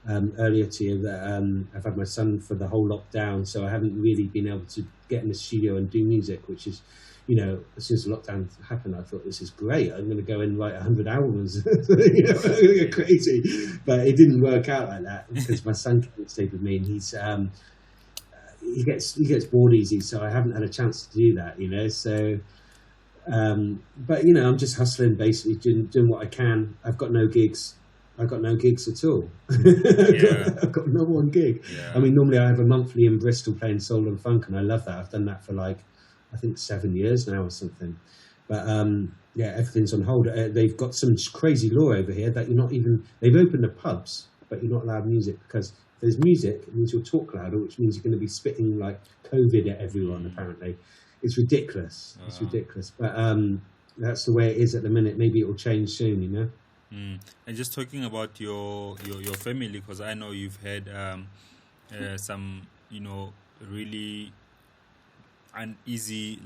B: earlier to you, that I've had my son for the whole lockdown, so I haven't really been able to get in the studio and do music, which is, as soon as the lockdown happened, I thought, this is great. I'm going to go and write 100 albums. I'm going to get crazy. But it didn't work out like that because my son came and stayed with me, and he gets bored easy, so I haven't had a chance to do that, So, but I'm just hustling, basically doing what I can. I've got no gigs at all. I've got no one gig.
A: Yeah.
B: I mean, normally I have a monthly in Bristol playing soul and funk, and I love that. I've done that for I think 7 years now or something. But everything's on hold. They've got some crazy law over here that they've opened the pubs, but you're not allowed music, because if there's music, it means you'll talk louder, which means you're going to be spitting like COVID at everyone, apparently. It's ridiculous. It's ridiculous. But that's the way it is at the minute. Maybe it will change soon,
A: And just talking about your family, because I know you've had some really uneasy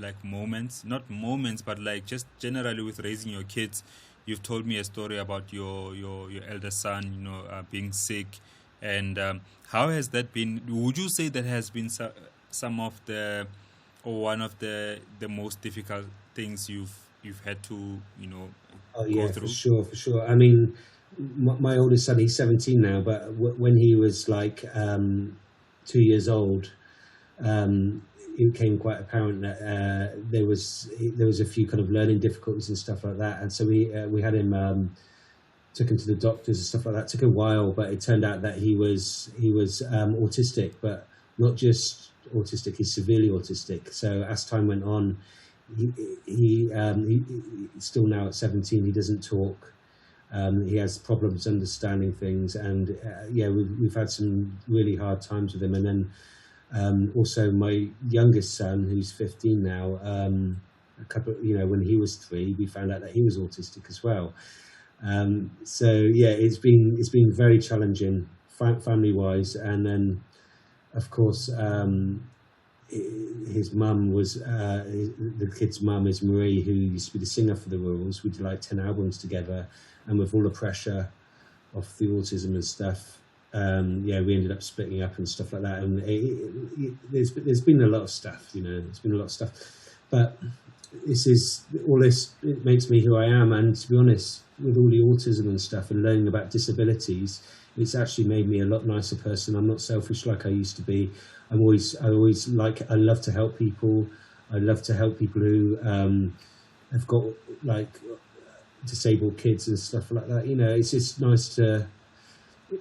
A: not moments, but just generally with raising your kids. You've told me a story about your elder son being sick, and how has that been? Would you say that has been some of the, or one of the most difficult things you've had to go through?
B: For sure. I mean, my oldest son, he's 17 now, but when he was 2 years old, it became quite apparent that there was a few kind of learning difficulties and stuff like that, and so we had him, took him to the doctors and stuff like that. It took a while, but it turned out that he was autistic, but not just autistic, he's severely autistic. So as time went on, he still now at 17, he doesn't talk. He has problems understanding things, and we've had some really hard times with him. And then also my youngest son, who's 15 now, when he was 3, we found out that he was autistic as well. So it's been very challenging family wise. And then of course his mum was the kid's mum is Marie, who used to be the singer for the Rules. We did 10 albums together, and with all the pressure of the autism and stuff, we ended up splitting up and stuff like that. And there's been a lot of stuff, there's been a lot of stuff, but it makes me who I am. And to be honest, with all the autism and stuff and learning about disabilities, it's actually made me a lot nicer person. I'm not selfish like I used to be. I love to help people. I love to help people who have got disabled kids and stuff like that. It's just nice to.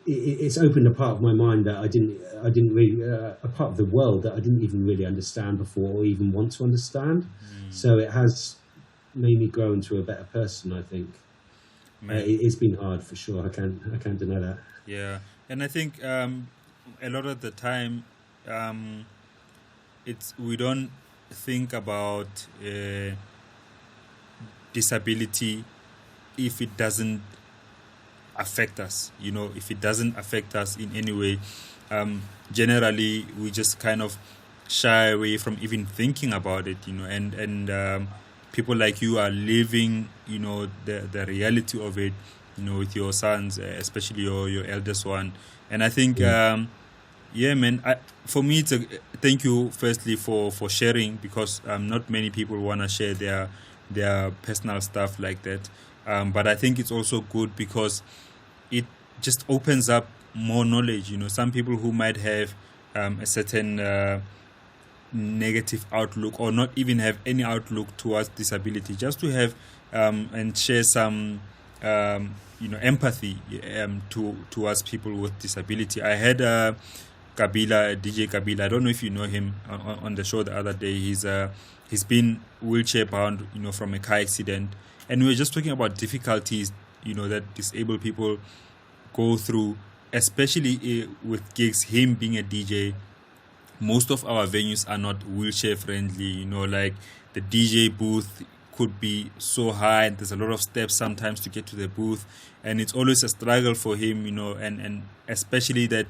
B: It's opened a part of my mind that I didn't really, a part of the world that I didn't even really understand before, or even want to understand. So it has made me grow into a better person, I think. It's been hard for sure. I can't deny that.
A: Yeah, and I think a lot of the time, we don't think about disability if it doesn't affect us. If it doesn't affect us in any way, generally we just kind of shy away from even thinking about it. And people like you are living, the reality of it, with your sons, especially your eldest one. And I think, man, for me, it's thank you firstly for sharing, because not many people want to share their personal stuff like that. But I think it's also good because it just opens up more knowledge. Some people who might have a certain negative outlook, or not even have any outlook towards disability, just to have and share some empathy towards people with disability. I had DJ Kabila. I don't know if you know him, on the show the other day. He's been wheelchair bound, from a car accident, and we were just talking about difficulties, that disabled people go through, especially with gigs. Him being a DJ, most of our venues are not wheelchair friendly. Like the DJ booth could be so high, and there's a lot of steps sometimes to get to the booth, and it's always a struggle for him, and especially that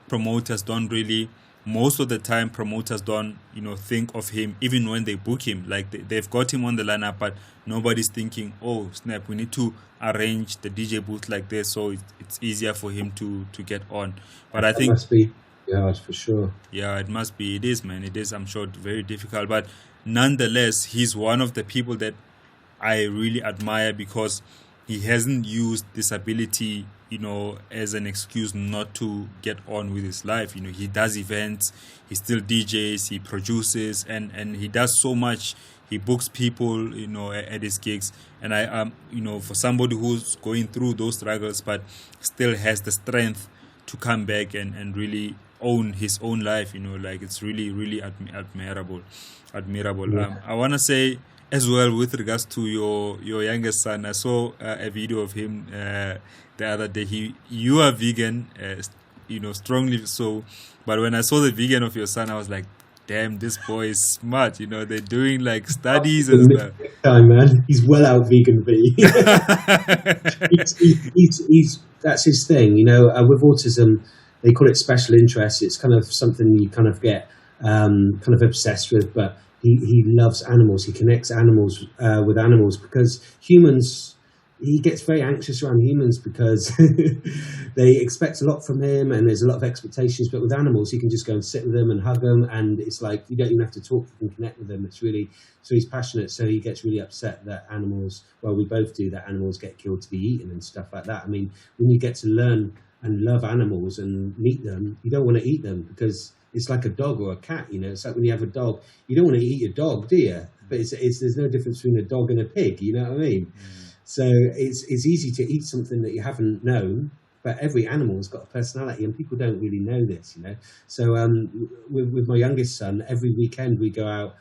A: promoters don't really, most of the time promoters don't think of him even when they book him. Like they've got him on the lineup, but nobody's thinking, oh snap, we need to arrange the DJ booth like this so it's easier for him to get on. But I think
B: must be hard for sure.
A: Yeah, it must be. It is, man. It is, I'm sure, very difficult. But nonetheless, he's one of the people that I really admire because he hasn't used disability, as an excuse not to get on with his life. He does events, he still DJs, he produces, and he does so much. He books people, at his gigs. And I, for somebody who's going through those struggles, but still has the strength to come back and really own his own life, like it's really, really admirable. Yeah. I want to say as well, with regards to your youngest son, I saw a video of him the other day. You are vegan, strongly so, but when I saw the vegan of your son, I was like, damn, this boy is smart. They're doing like studies and stuff.
B: Time, man, he's well out vegan B. he's that's his thing. With autism, they call it special interest. It's kind of something you kind of get kind of obsessed with, but he loves animals. He connects animals with animals because humans, he gets very anxious around humans because they expect a lot from him and there's a lot of expectations. But with animals, he can just go and sit with them and hug them, and it's like you don't even have to talk, you can connect with them. It's really, so he's passionate, so he gets really upset that animals, well, we both do, that animals get killed to be eaten and stuff like that. I mean, when you get to learn and love animals and meet them, you don't want to eat them because it's like a dog or a cat. It's like when you have a dog, you don't want to eat your dog, do you? But there's no difference between a dog and a pig. You know what I mean? So it's easy to eat something that you haven't known, but every animal's got a personality, and people don't really know this. So with my youngest son, every weekend we go out,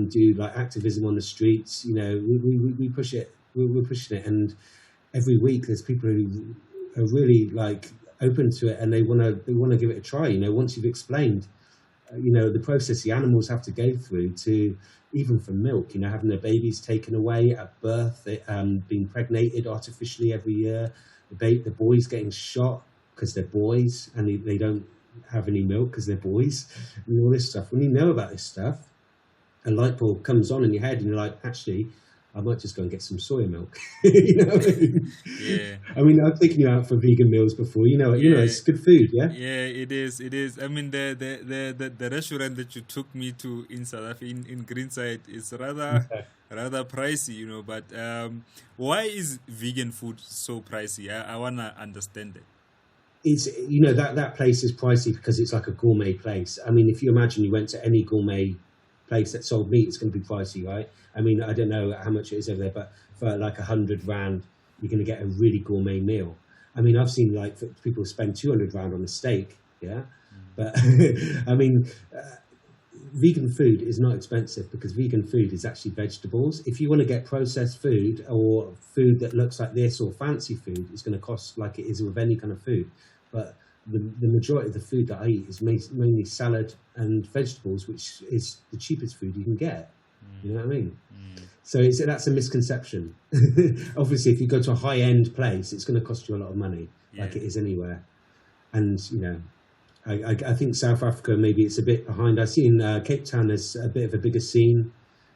B: do like activism on the streets. We push it. We're pushing it, and every week there's people who are really like open to it, and they want to give it a try. Once you've explained, the process the animals have to go through to, even for milk, having their babies taken away at birth, being pregnated artificially every year, the boys getting shot because they're boys and they don't have any milk because they're boys, and all this stuff. When you know about this stuff, a light bulb comes on in your head, and you're like, actually, I might just go and get some soy milk. You know what I mean? Yeah. I mean, I've taken you out for vegan meals before. It's good food. Yeah.
A: Yeah, it is. It is. I mean, the restaurant that you took me to in South Africa, in Greenside, is rather pricey. But why is vegan food so pricey? I wanna understand it.
B: It's that place is pricey because it's like a gourmet place. I mean, if you imagine you went to any gourmet place that sold meat, it's going to be pricey, right? I mean, I don't know how much it is over there, but for like 100 rand, you're going to get a really gourmet meal. I mean, I've seen like people spend 200 rand on a steak, yeah? But I mean, vegan food is not expensive because vegan food is actually vegetables. If you want to get processed food or food that looks like this or fancy food, it's going to cost like it is with any kind of food. But the majority of the food that I eat is mainly salad and vegetables, which is the cheapest food you can get. You know what I mean? So that's a misconception. Obviously, if you go to a high-end place, it's going to cost you a lot of money, like it is anywhere. And, I think South Africa, maybe it's a bit behind. I see in Cape Town, there's a bit of a bigger scene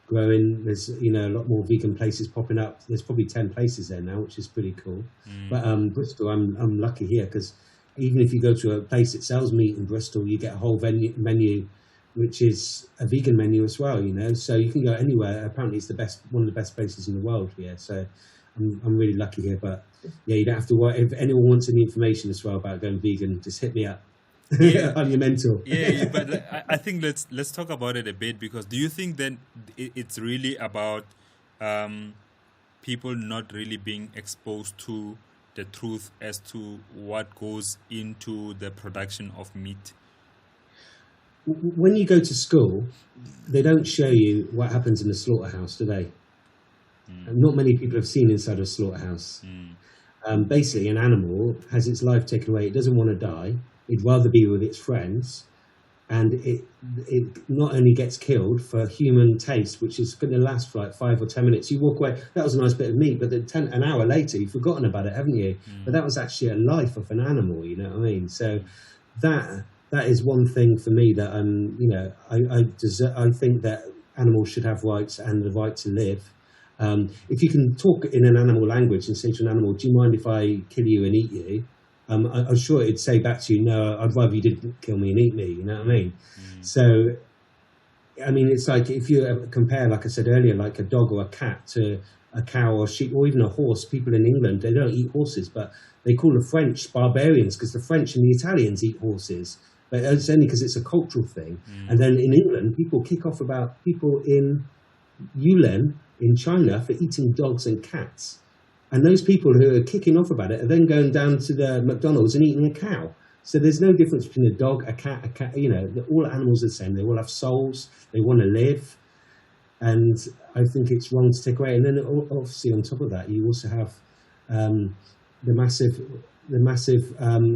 B: growing. There's, a lot more vegan places popping up. There's probably 10 places there now, which is pretty cool. But Bristol, I'm lucky here because even if you go to a place that sells meat in Bristol, you get a whole menu which is a vegan menu as well, so you can go anywhere. Apparently it's one of the best places in the world here. So I'm really lucky here, but yeah, you don't have to worry. If anyone wants any information as well about going vegan, just hit me up. Yeah. I'm your mentor.
A: But I think let's talk about it a bit, because do you think then it's really about people not really being exposed to the truth as to what goes into the production of meat?
B: When you go to school, they don't show you what happens in the slaughterhouse, do they? Not many people have seen inside a slaughterhouse. Basically, an animal has its life taken away. It doesn't want to die. It'd rather be with its friends. and it not only gets killed for human taste, which is going to last for like 5 or 10 minutes. You walk away, that was a nice bit of meat, but then an hour later, you've forgotten about it, haven't you? But that was actually a life of an animal, you know what I mean? So that is one thing for me that I think that animals should have rights and the right to live. If you can talk in an animal language and say to an animal, do you mind if I kill you and eat you? I'm sure it'd say back to you, no, I'd rather you didn't kill me and eat me, you know what I mean? So, I mean, it's like if you compare, like I said earlier, like a dog or a cat to a cow or sheep or even a horse. People in England, they don't eat horses, but they call the French barbarians because the French and the Italians eat horses. But it's only because it's a cultural thing. And then in England, people kick off about people in Yulin in China for eating dogs and cats. And those people who are kicking off about it are then going down to the McDonald's and eating a cow. So there's no difference between a dog, a cat, you know, all animals are the same. They all have souls. They want to live. And I think it's wrong to take away. And then obviously on top of that, you also have the massive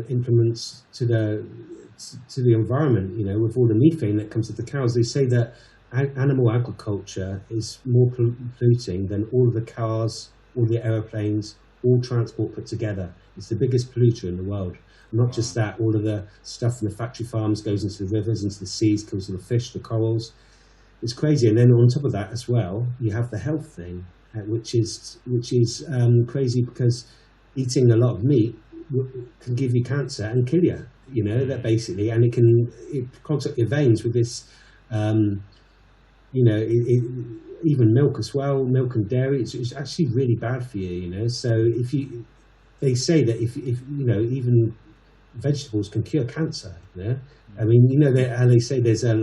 B: implements to the environment, you know, with all the methane that comes with the cows. They say that animal agriculture is more polluting than all of the cars, all the aeroplanes, all transport put together. It's the biggest polluter in the world. Not just that, all of the stuff from the factory farms goes into the rivers, into the seas, kills all the fish, the corals. It's crazy. And then on top of that as well, you have the health thing, which is crazy because eating a lot of meat can give you cancer and kill you. You know, that basically, and it clogs up your veins with this. You know, even milk as well, milk and dairy, it's actually really bad for you, you know. So they say that if you know, even vegetables can cure cancer, you know. I mean, you know, how they say there's a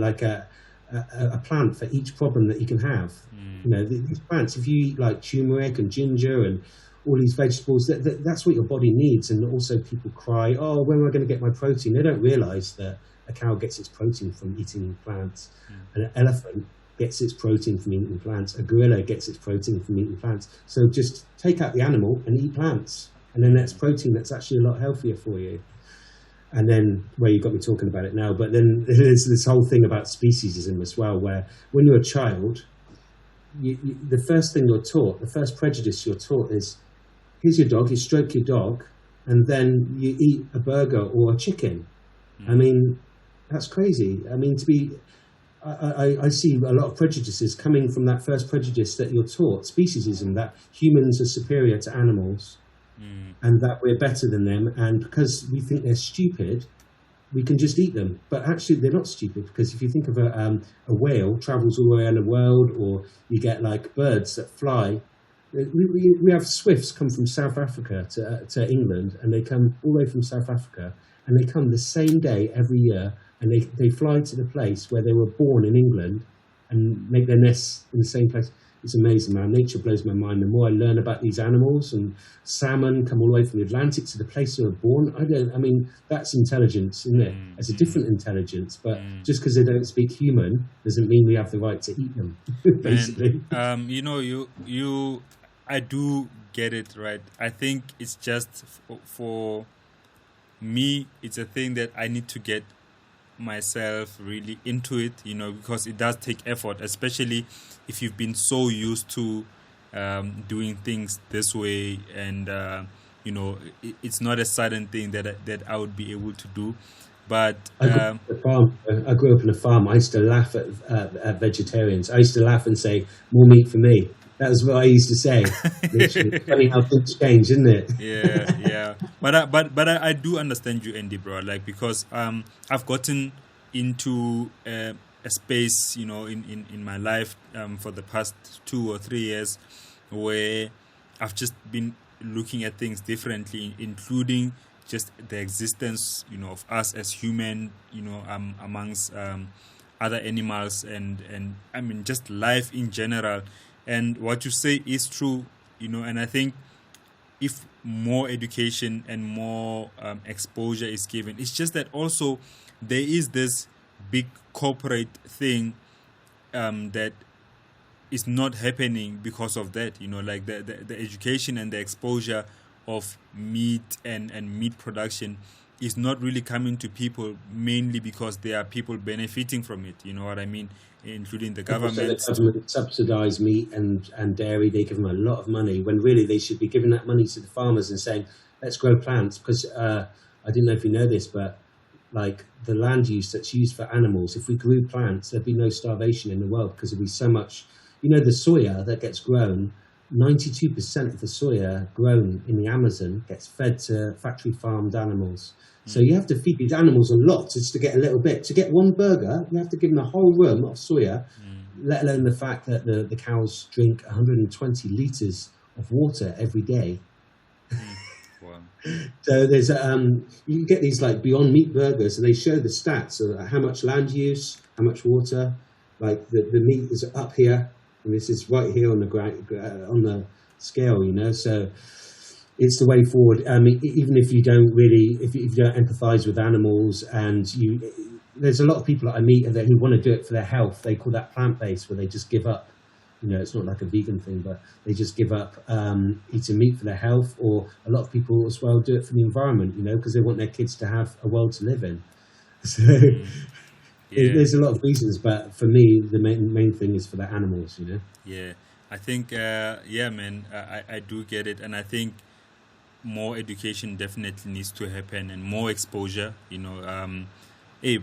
B: plant for each problem that you can have. You know, these plants, if you eat like turmeric and ginger and all these vegetables, that's what your body needs. And also people cry, oh, when am I going to get my protein? They don't realize that a cow gets its protein from eating plants, and an elephant gets its protein from eating plants. A gorilla gets its protein from eating plants. So just take out the animal and eat plants. And then that's protein that's actually a lot healthier for you. And then, well, you've got me talking about it now, but then there's this whole thing about speciesism as well, where when you're a child, the first thing you're taught, the first prejudice you're taught is, here's your dog, you stroke your dog, and then you eat a burger or a chicken. I mean, that's crazy. I mean, I see a lot of prejudices coming from that first prejudice that you're taught, speciesism, that humans are superior to animals and that we're better than them. And because we think they're stupid, we can just eat them. But actually, they're not stupid, because if you think of a whale travels all the way around the world, or you get like birds that fly. We have swifts come from South Africa to England, and they come all the way from South Africa, and they come the same day every year. And they fly to the place where they were born in England and make their nests in the same place. It's amazing, man. Nature blows my mind. The more I learn about these animals, and salmon come all the way from the Atlantic to the place they were born. I mean, that's intelligence, isn't it? It's a different intelligence, but just because they don't speak human doesn't mean we have the right to eat them, basically.
A: And, you know, I do get it, right? I think it's just for me, it's a thing that I need to get myself really into it, you know, because it does take effort, especially if you've been so used to doing things this way, and you know, it's not a sudden thing that I would be able to do. But
B: I grew up in a farm. I used to laugh at vegetarians. I used to laugh and say, more meat for me. That was what I used to say. Literally. Funny how things change, isn't it?
A: Yeah. But I do understand you, Andy, bro. Like, because I've gotten into a space, you know, in my life for the past 2 or 3 years, where I've just been looking at things differently, including just the existence, you know, of us as human, you know, amongst other animals, and I mean just life in general. And what you say is true, you know, and I think if more education and more exposure is given, it's just that also there is this big corporate thing that is not happening because of that, you know, like the education and the exposure of meat and meat production is not really coming to people, mainly because there are people benefiting from it. You know what I mean? Including the
B: Also, the
A: government.
B: government subsidise meat and dairy. They give them a lot of money when really they should be giving that money to the farmers and saying, let's grow plants. Because I didn't know if you know this, but like the land use that's used for animals, if we grew plants, there'd be no starvation in the world because there'd be so much. You know, the soya that gets grown, 92% of the soya grown in the Amazon gets fed to factory farmed animals. So you have to feed these animals a lot just to get a little bit. To get one burger, you have to give them a whole room of soya, let alone the fact that the cows drink 120 litres of water every day.
A: Wow.
B: So there's you get these like Beyond Meat burgers, and they show the stats of how much land use, how much water. Like the meat is up here, and this is right here on the scale, you know. So it's the way forward. I mean, even if you don't really, if you don't empathise with animals, and there's a lot of people that I meet who want to do it for their health. They call that plant-based, where they just give up. You know, it's not like a vegan thing, but they just give up eating meat for their health. Or a lot of people as well do it for the environment, you know, because they want their kids to have a world to live in. So there's a lot of reasons, but for me, the main thing is for the animals, you know.
A: Yeah, I think, man, I do get it. And I think more education definitely needs to happen and more exposure, you know.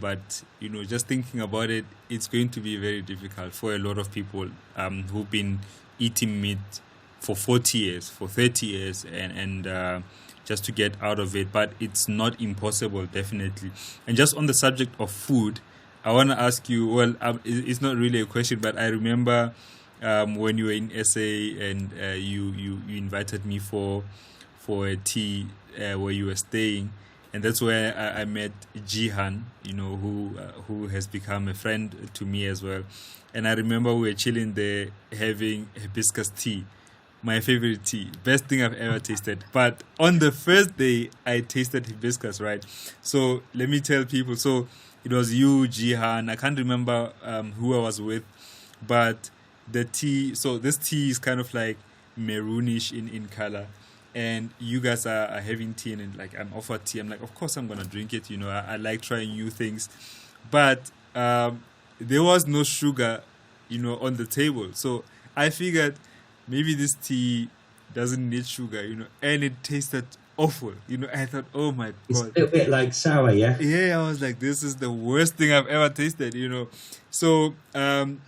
A: But, you know, just thinking about it, it's going to be very difficult for a lot of people who've been eating meat for 40 years, for 30 years, and just to get out of it. But it's not impossible, definitely. And just on the subject of food, I want to ask you, well, it's not really a question, but I remember when you were in SA and you invited me for a tea where you were staying. And that's where I met Jihan, you know, who has become a friend to me as well. And I remember we were chilling there having hibiscus tea, my favorite tea, best thing I've ever tasted. But on the first day, I tasted hibiscus, right? So let me tell people. So it was you, Jihan. I can't remember who I was with, but the tea. So this tea is kind of like maroonish in color. And you guys are having tea, and like I'm offered tea. I'm like, of course I'm gonna drink it. You know, I like trying new things, but there was no sugar, you know, on the table. So I figured maybe this tea doesn't need sugar, you know, and it tasted awful. You know, I thought, oh my god,
B: it's a little bit like sour, yeah.
A: Yeah, I was like, this is the worst thing I've ever tasted. You know, so on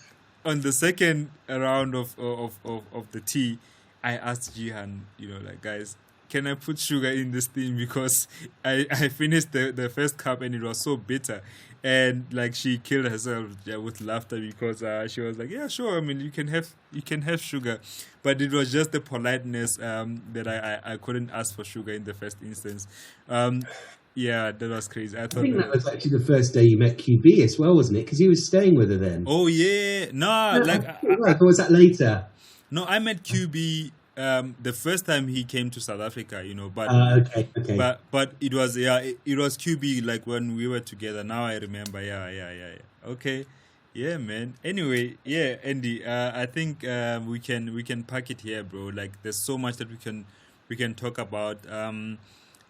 A: the second round of the tea, I asked Jihan, you know, like, guys, can I put sugar in this thing? Because I finished the first cup and it was so bitter. And like she killed herself with laughter because she was like, yeah, sure. I mean, you can have sugar. But it was just the politeness that I couldn't ask for sugar in the first instance. Yeah, that was crazy. I
B: think that was actually the first day you met QB as well, wasn't it? Because you were staying with her then.
A: Oh, yeah. No,
B: or was that later?
A: No, I met QB the first time he came to South Africa, you know, but
B: okay.
A: But it was it was QB like when we were together. Now I remember, yeah. Okay, yeah, man. Anyway, yeah, Andy, I think we can pack it here, bro. Like, there's so much that we can talk about.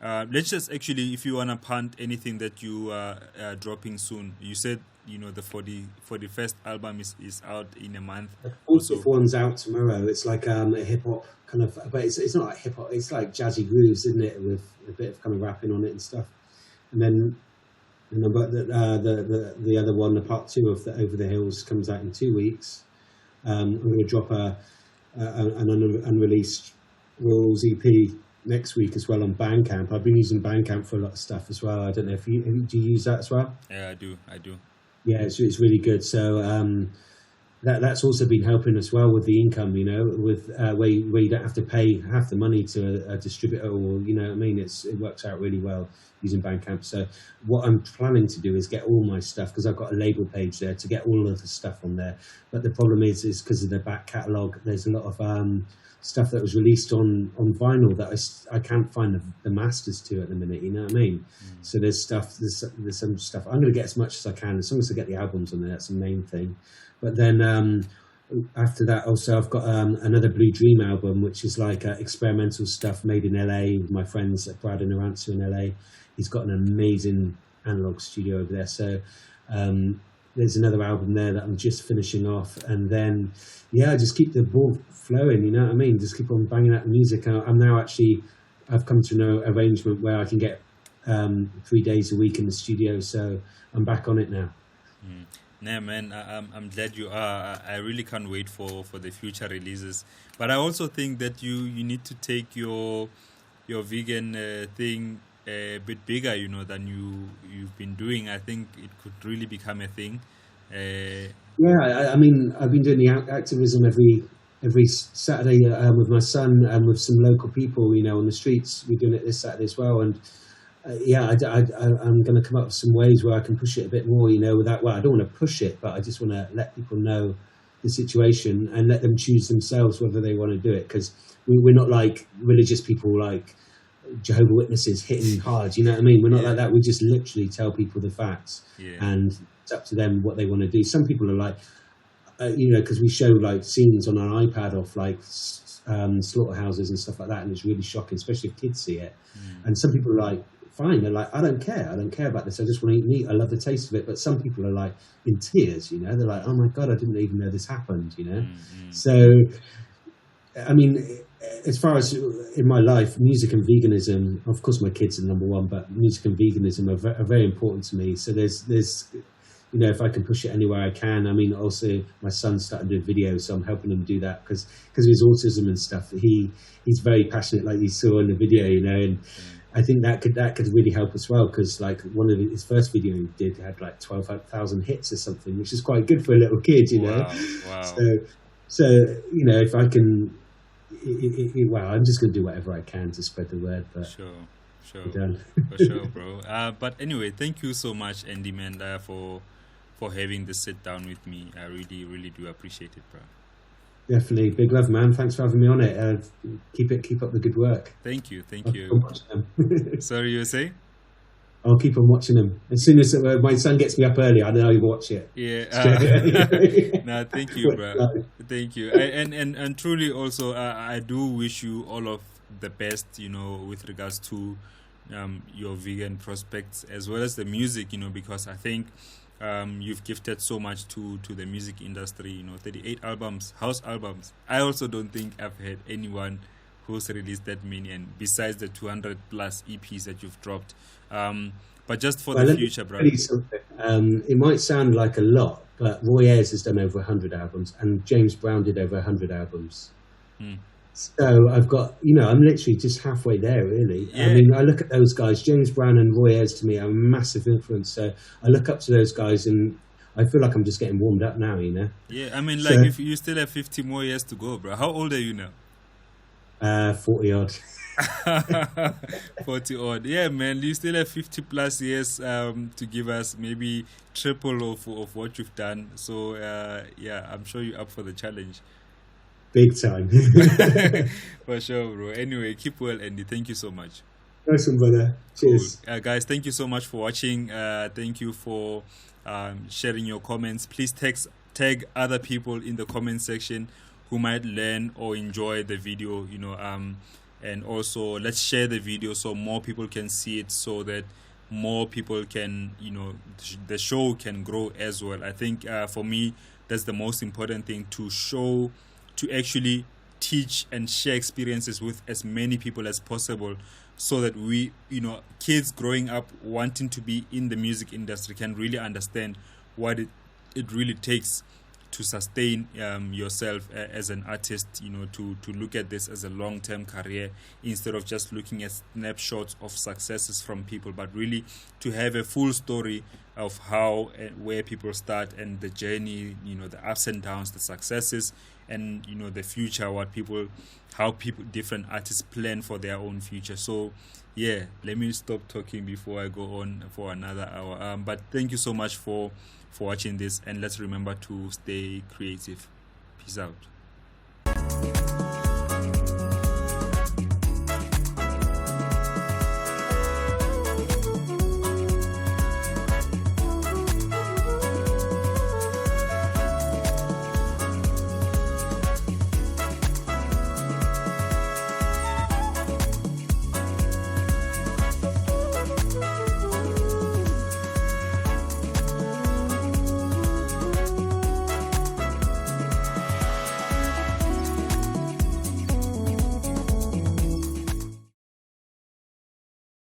A: Let's just actually, if you wanna punt anything that you are dropping soon. You said, you know, the 41st album is out in a month.
B: The 40th one's out tomorrow. It's like a hip hop kind of, but it's not like hip hop. It's like jazzy grooves, isn't it, with a bit of kind of rapping on it and stuff. And then, but the other one, the part 2 of the Over the Hills, comes out in 2 weeks. I'm going to drop an unreleased Rules EP next week as well on Bandcamp. I've been using Bandcamp for a lot of stuff as well. I don't know if do you use that as well?
A: Yeah, I do.
B: Yeah, it's really good. So that's also been helping as well with the income, you know, with where you don't have to pay half the money to a distributor, or, you know what I mean. It works out really well using Bandcamp. So what I'm planning to do is get all my stuff, because I've got a label page there, to get all of the stuff on there. But the problem is because of the back catalogue, there's a lot of stuff that was released on vinyl that I can't find the masters to at the minute, you know what I mean? So there's some stuff. I'm going to get as much as I can, as long as I get the albums on there. That's the main thing. But then after that, also I've got another Blue Dream album, which is like experimental stuff made in LA with my friends Brad and Aransu in LA. He's got an amazing analog studio over there. So there's another album there that I'm just finishing off, and then I just keep the ball flowing. You know what I mean? Just keep on banging out the music. I'm now actually, I've come to an arrangement where I can get 3 days a week in the studio, so I'm back on it now.
A: Nah, man, I'm glad you are. I really can't wait for the future releases. But I also think that you need to take your vegan thing a bit bigger, than you've been doing. I think it could really become a thing.
B: I mean, I've been doing the activism every Saturday with my son and with some local people, on the streets. We're doing it this Saturday as well, and I'm going to come up with some ways where I can push it a bit more, without, I don't want to push it, but I just want to let people know the situation and let them choose themselves whether they want to do it, because we're not like religious people like Jehovah's Witnesses hitting hard, you know what I mean? We're not like that. We just literally tell people the facts, and it's up to them what they want to do. Some people are like, because we show like scenes on our iPad of like slaughterhouses and stuff like that, and it's really shocking, especially if kids see it. And some people are like, fine, they're like, I don't care about this, I just want to eat meat, I love the taste of it. But some people are like in tears, they're like, oh my God, I didn't even know this happened, So I mean, as far as in my life, music and veganism, of course my kids are number one, but music and veganism are very important to me. So there's if I can push it anywhere I can. I mean, also my son's starting to do videos, so I'm helping him do that because of his autism and stuff. He's very passionate, like you saw in the video, and I think that could really help as well, because like one of his first video he did had like 12,000 hits or something, which is quite good for a little kid,
A: Wow.
B: So if I can, I'm just going to do whatever I can to spread the word. But
A: sure,
B: done.
A: For sure, bro. But anyway, thank you so much, Andy Manda, for having this sit down with me. I really, really do appreciate it, bro.
B: Definitely, big love, man. Thanks for having me on it. Keep up the good work.
A: Thank you.
B: Them.
A: Sorry, you were saying?
B: I'll keep on watching them. As soon as my son gets me up early, I know he'll watch it.
A: Yeah. Nah, thank you, bro. Thank you. And truly, also, I do wish you all of the best, with regards to your vegan prospects as well as the music, because I think you've gifted so much to the music industry, 38 albums, house albums. I also don't think I've had anyone who's released that many, and besides the 200 plus EPs that you've dropped. But just for the future, bro.
B: It might sound like a lot, but Roy Ayers has done over 100 albums, and James Brown did over 100 albums. So I've got, I'm literally just halfway there, really. Yeah. I mean, I look at those guys. James Brown and Roy Ayers, to me, are a massive influence. So I look up to those guys, and I feel like I'm just getting warmed up now,
A: Yeah, I mean, if you still have 50 more years to go, bro. How old are you now?
B: 40 odd.
A: 40 odd. Yeah, man, you still have 50 plus years to give us maybe triple of what you've done. So, I'm sure you're up for the challenge.
B: Big time.
A: For sure, bro. Anyway, keep well, Andy. Thank you so much.
B: Awesome, brother. Cheers.
A: Cool. Guys, thank you so much for watching. Thank you for sharing your comments. Please tag other people in the comment section who might learn or enjoy the video, and also let's share the video so more people can see it, so that more people can, the show can grow as well. I think for me, that's the most important thing, to actually teach and share experiences with as many people as possible, so that we, kids growing up wanting to be in the music industry can really understand what it really takes to sustain yourself as an artist, to look at this as a long-term career, instead of just looking at snapshots of successes from people, but really to have a full story of how and where people start, and the journey, the ups and downs, the successes, and the future, how different artists plan for their own future. So yeah, let me stop talking before I go on for another hour. But thank you so much for watching this, and let's remember to stay creative. Peace out.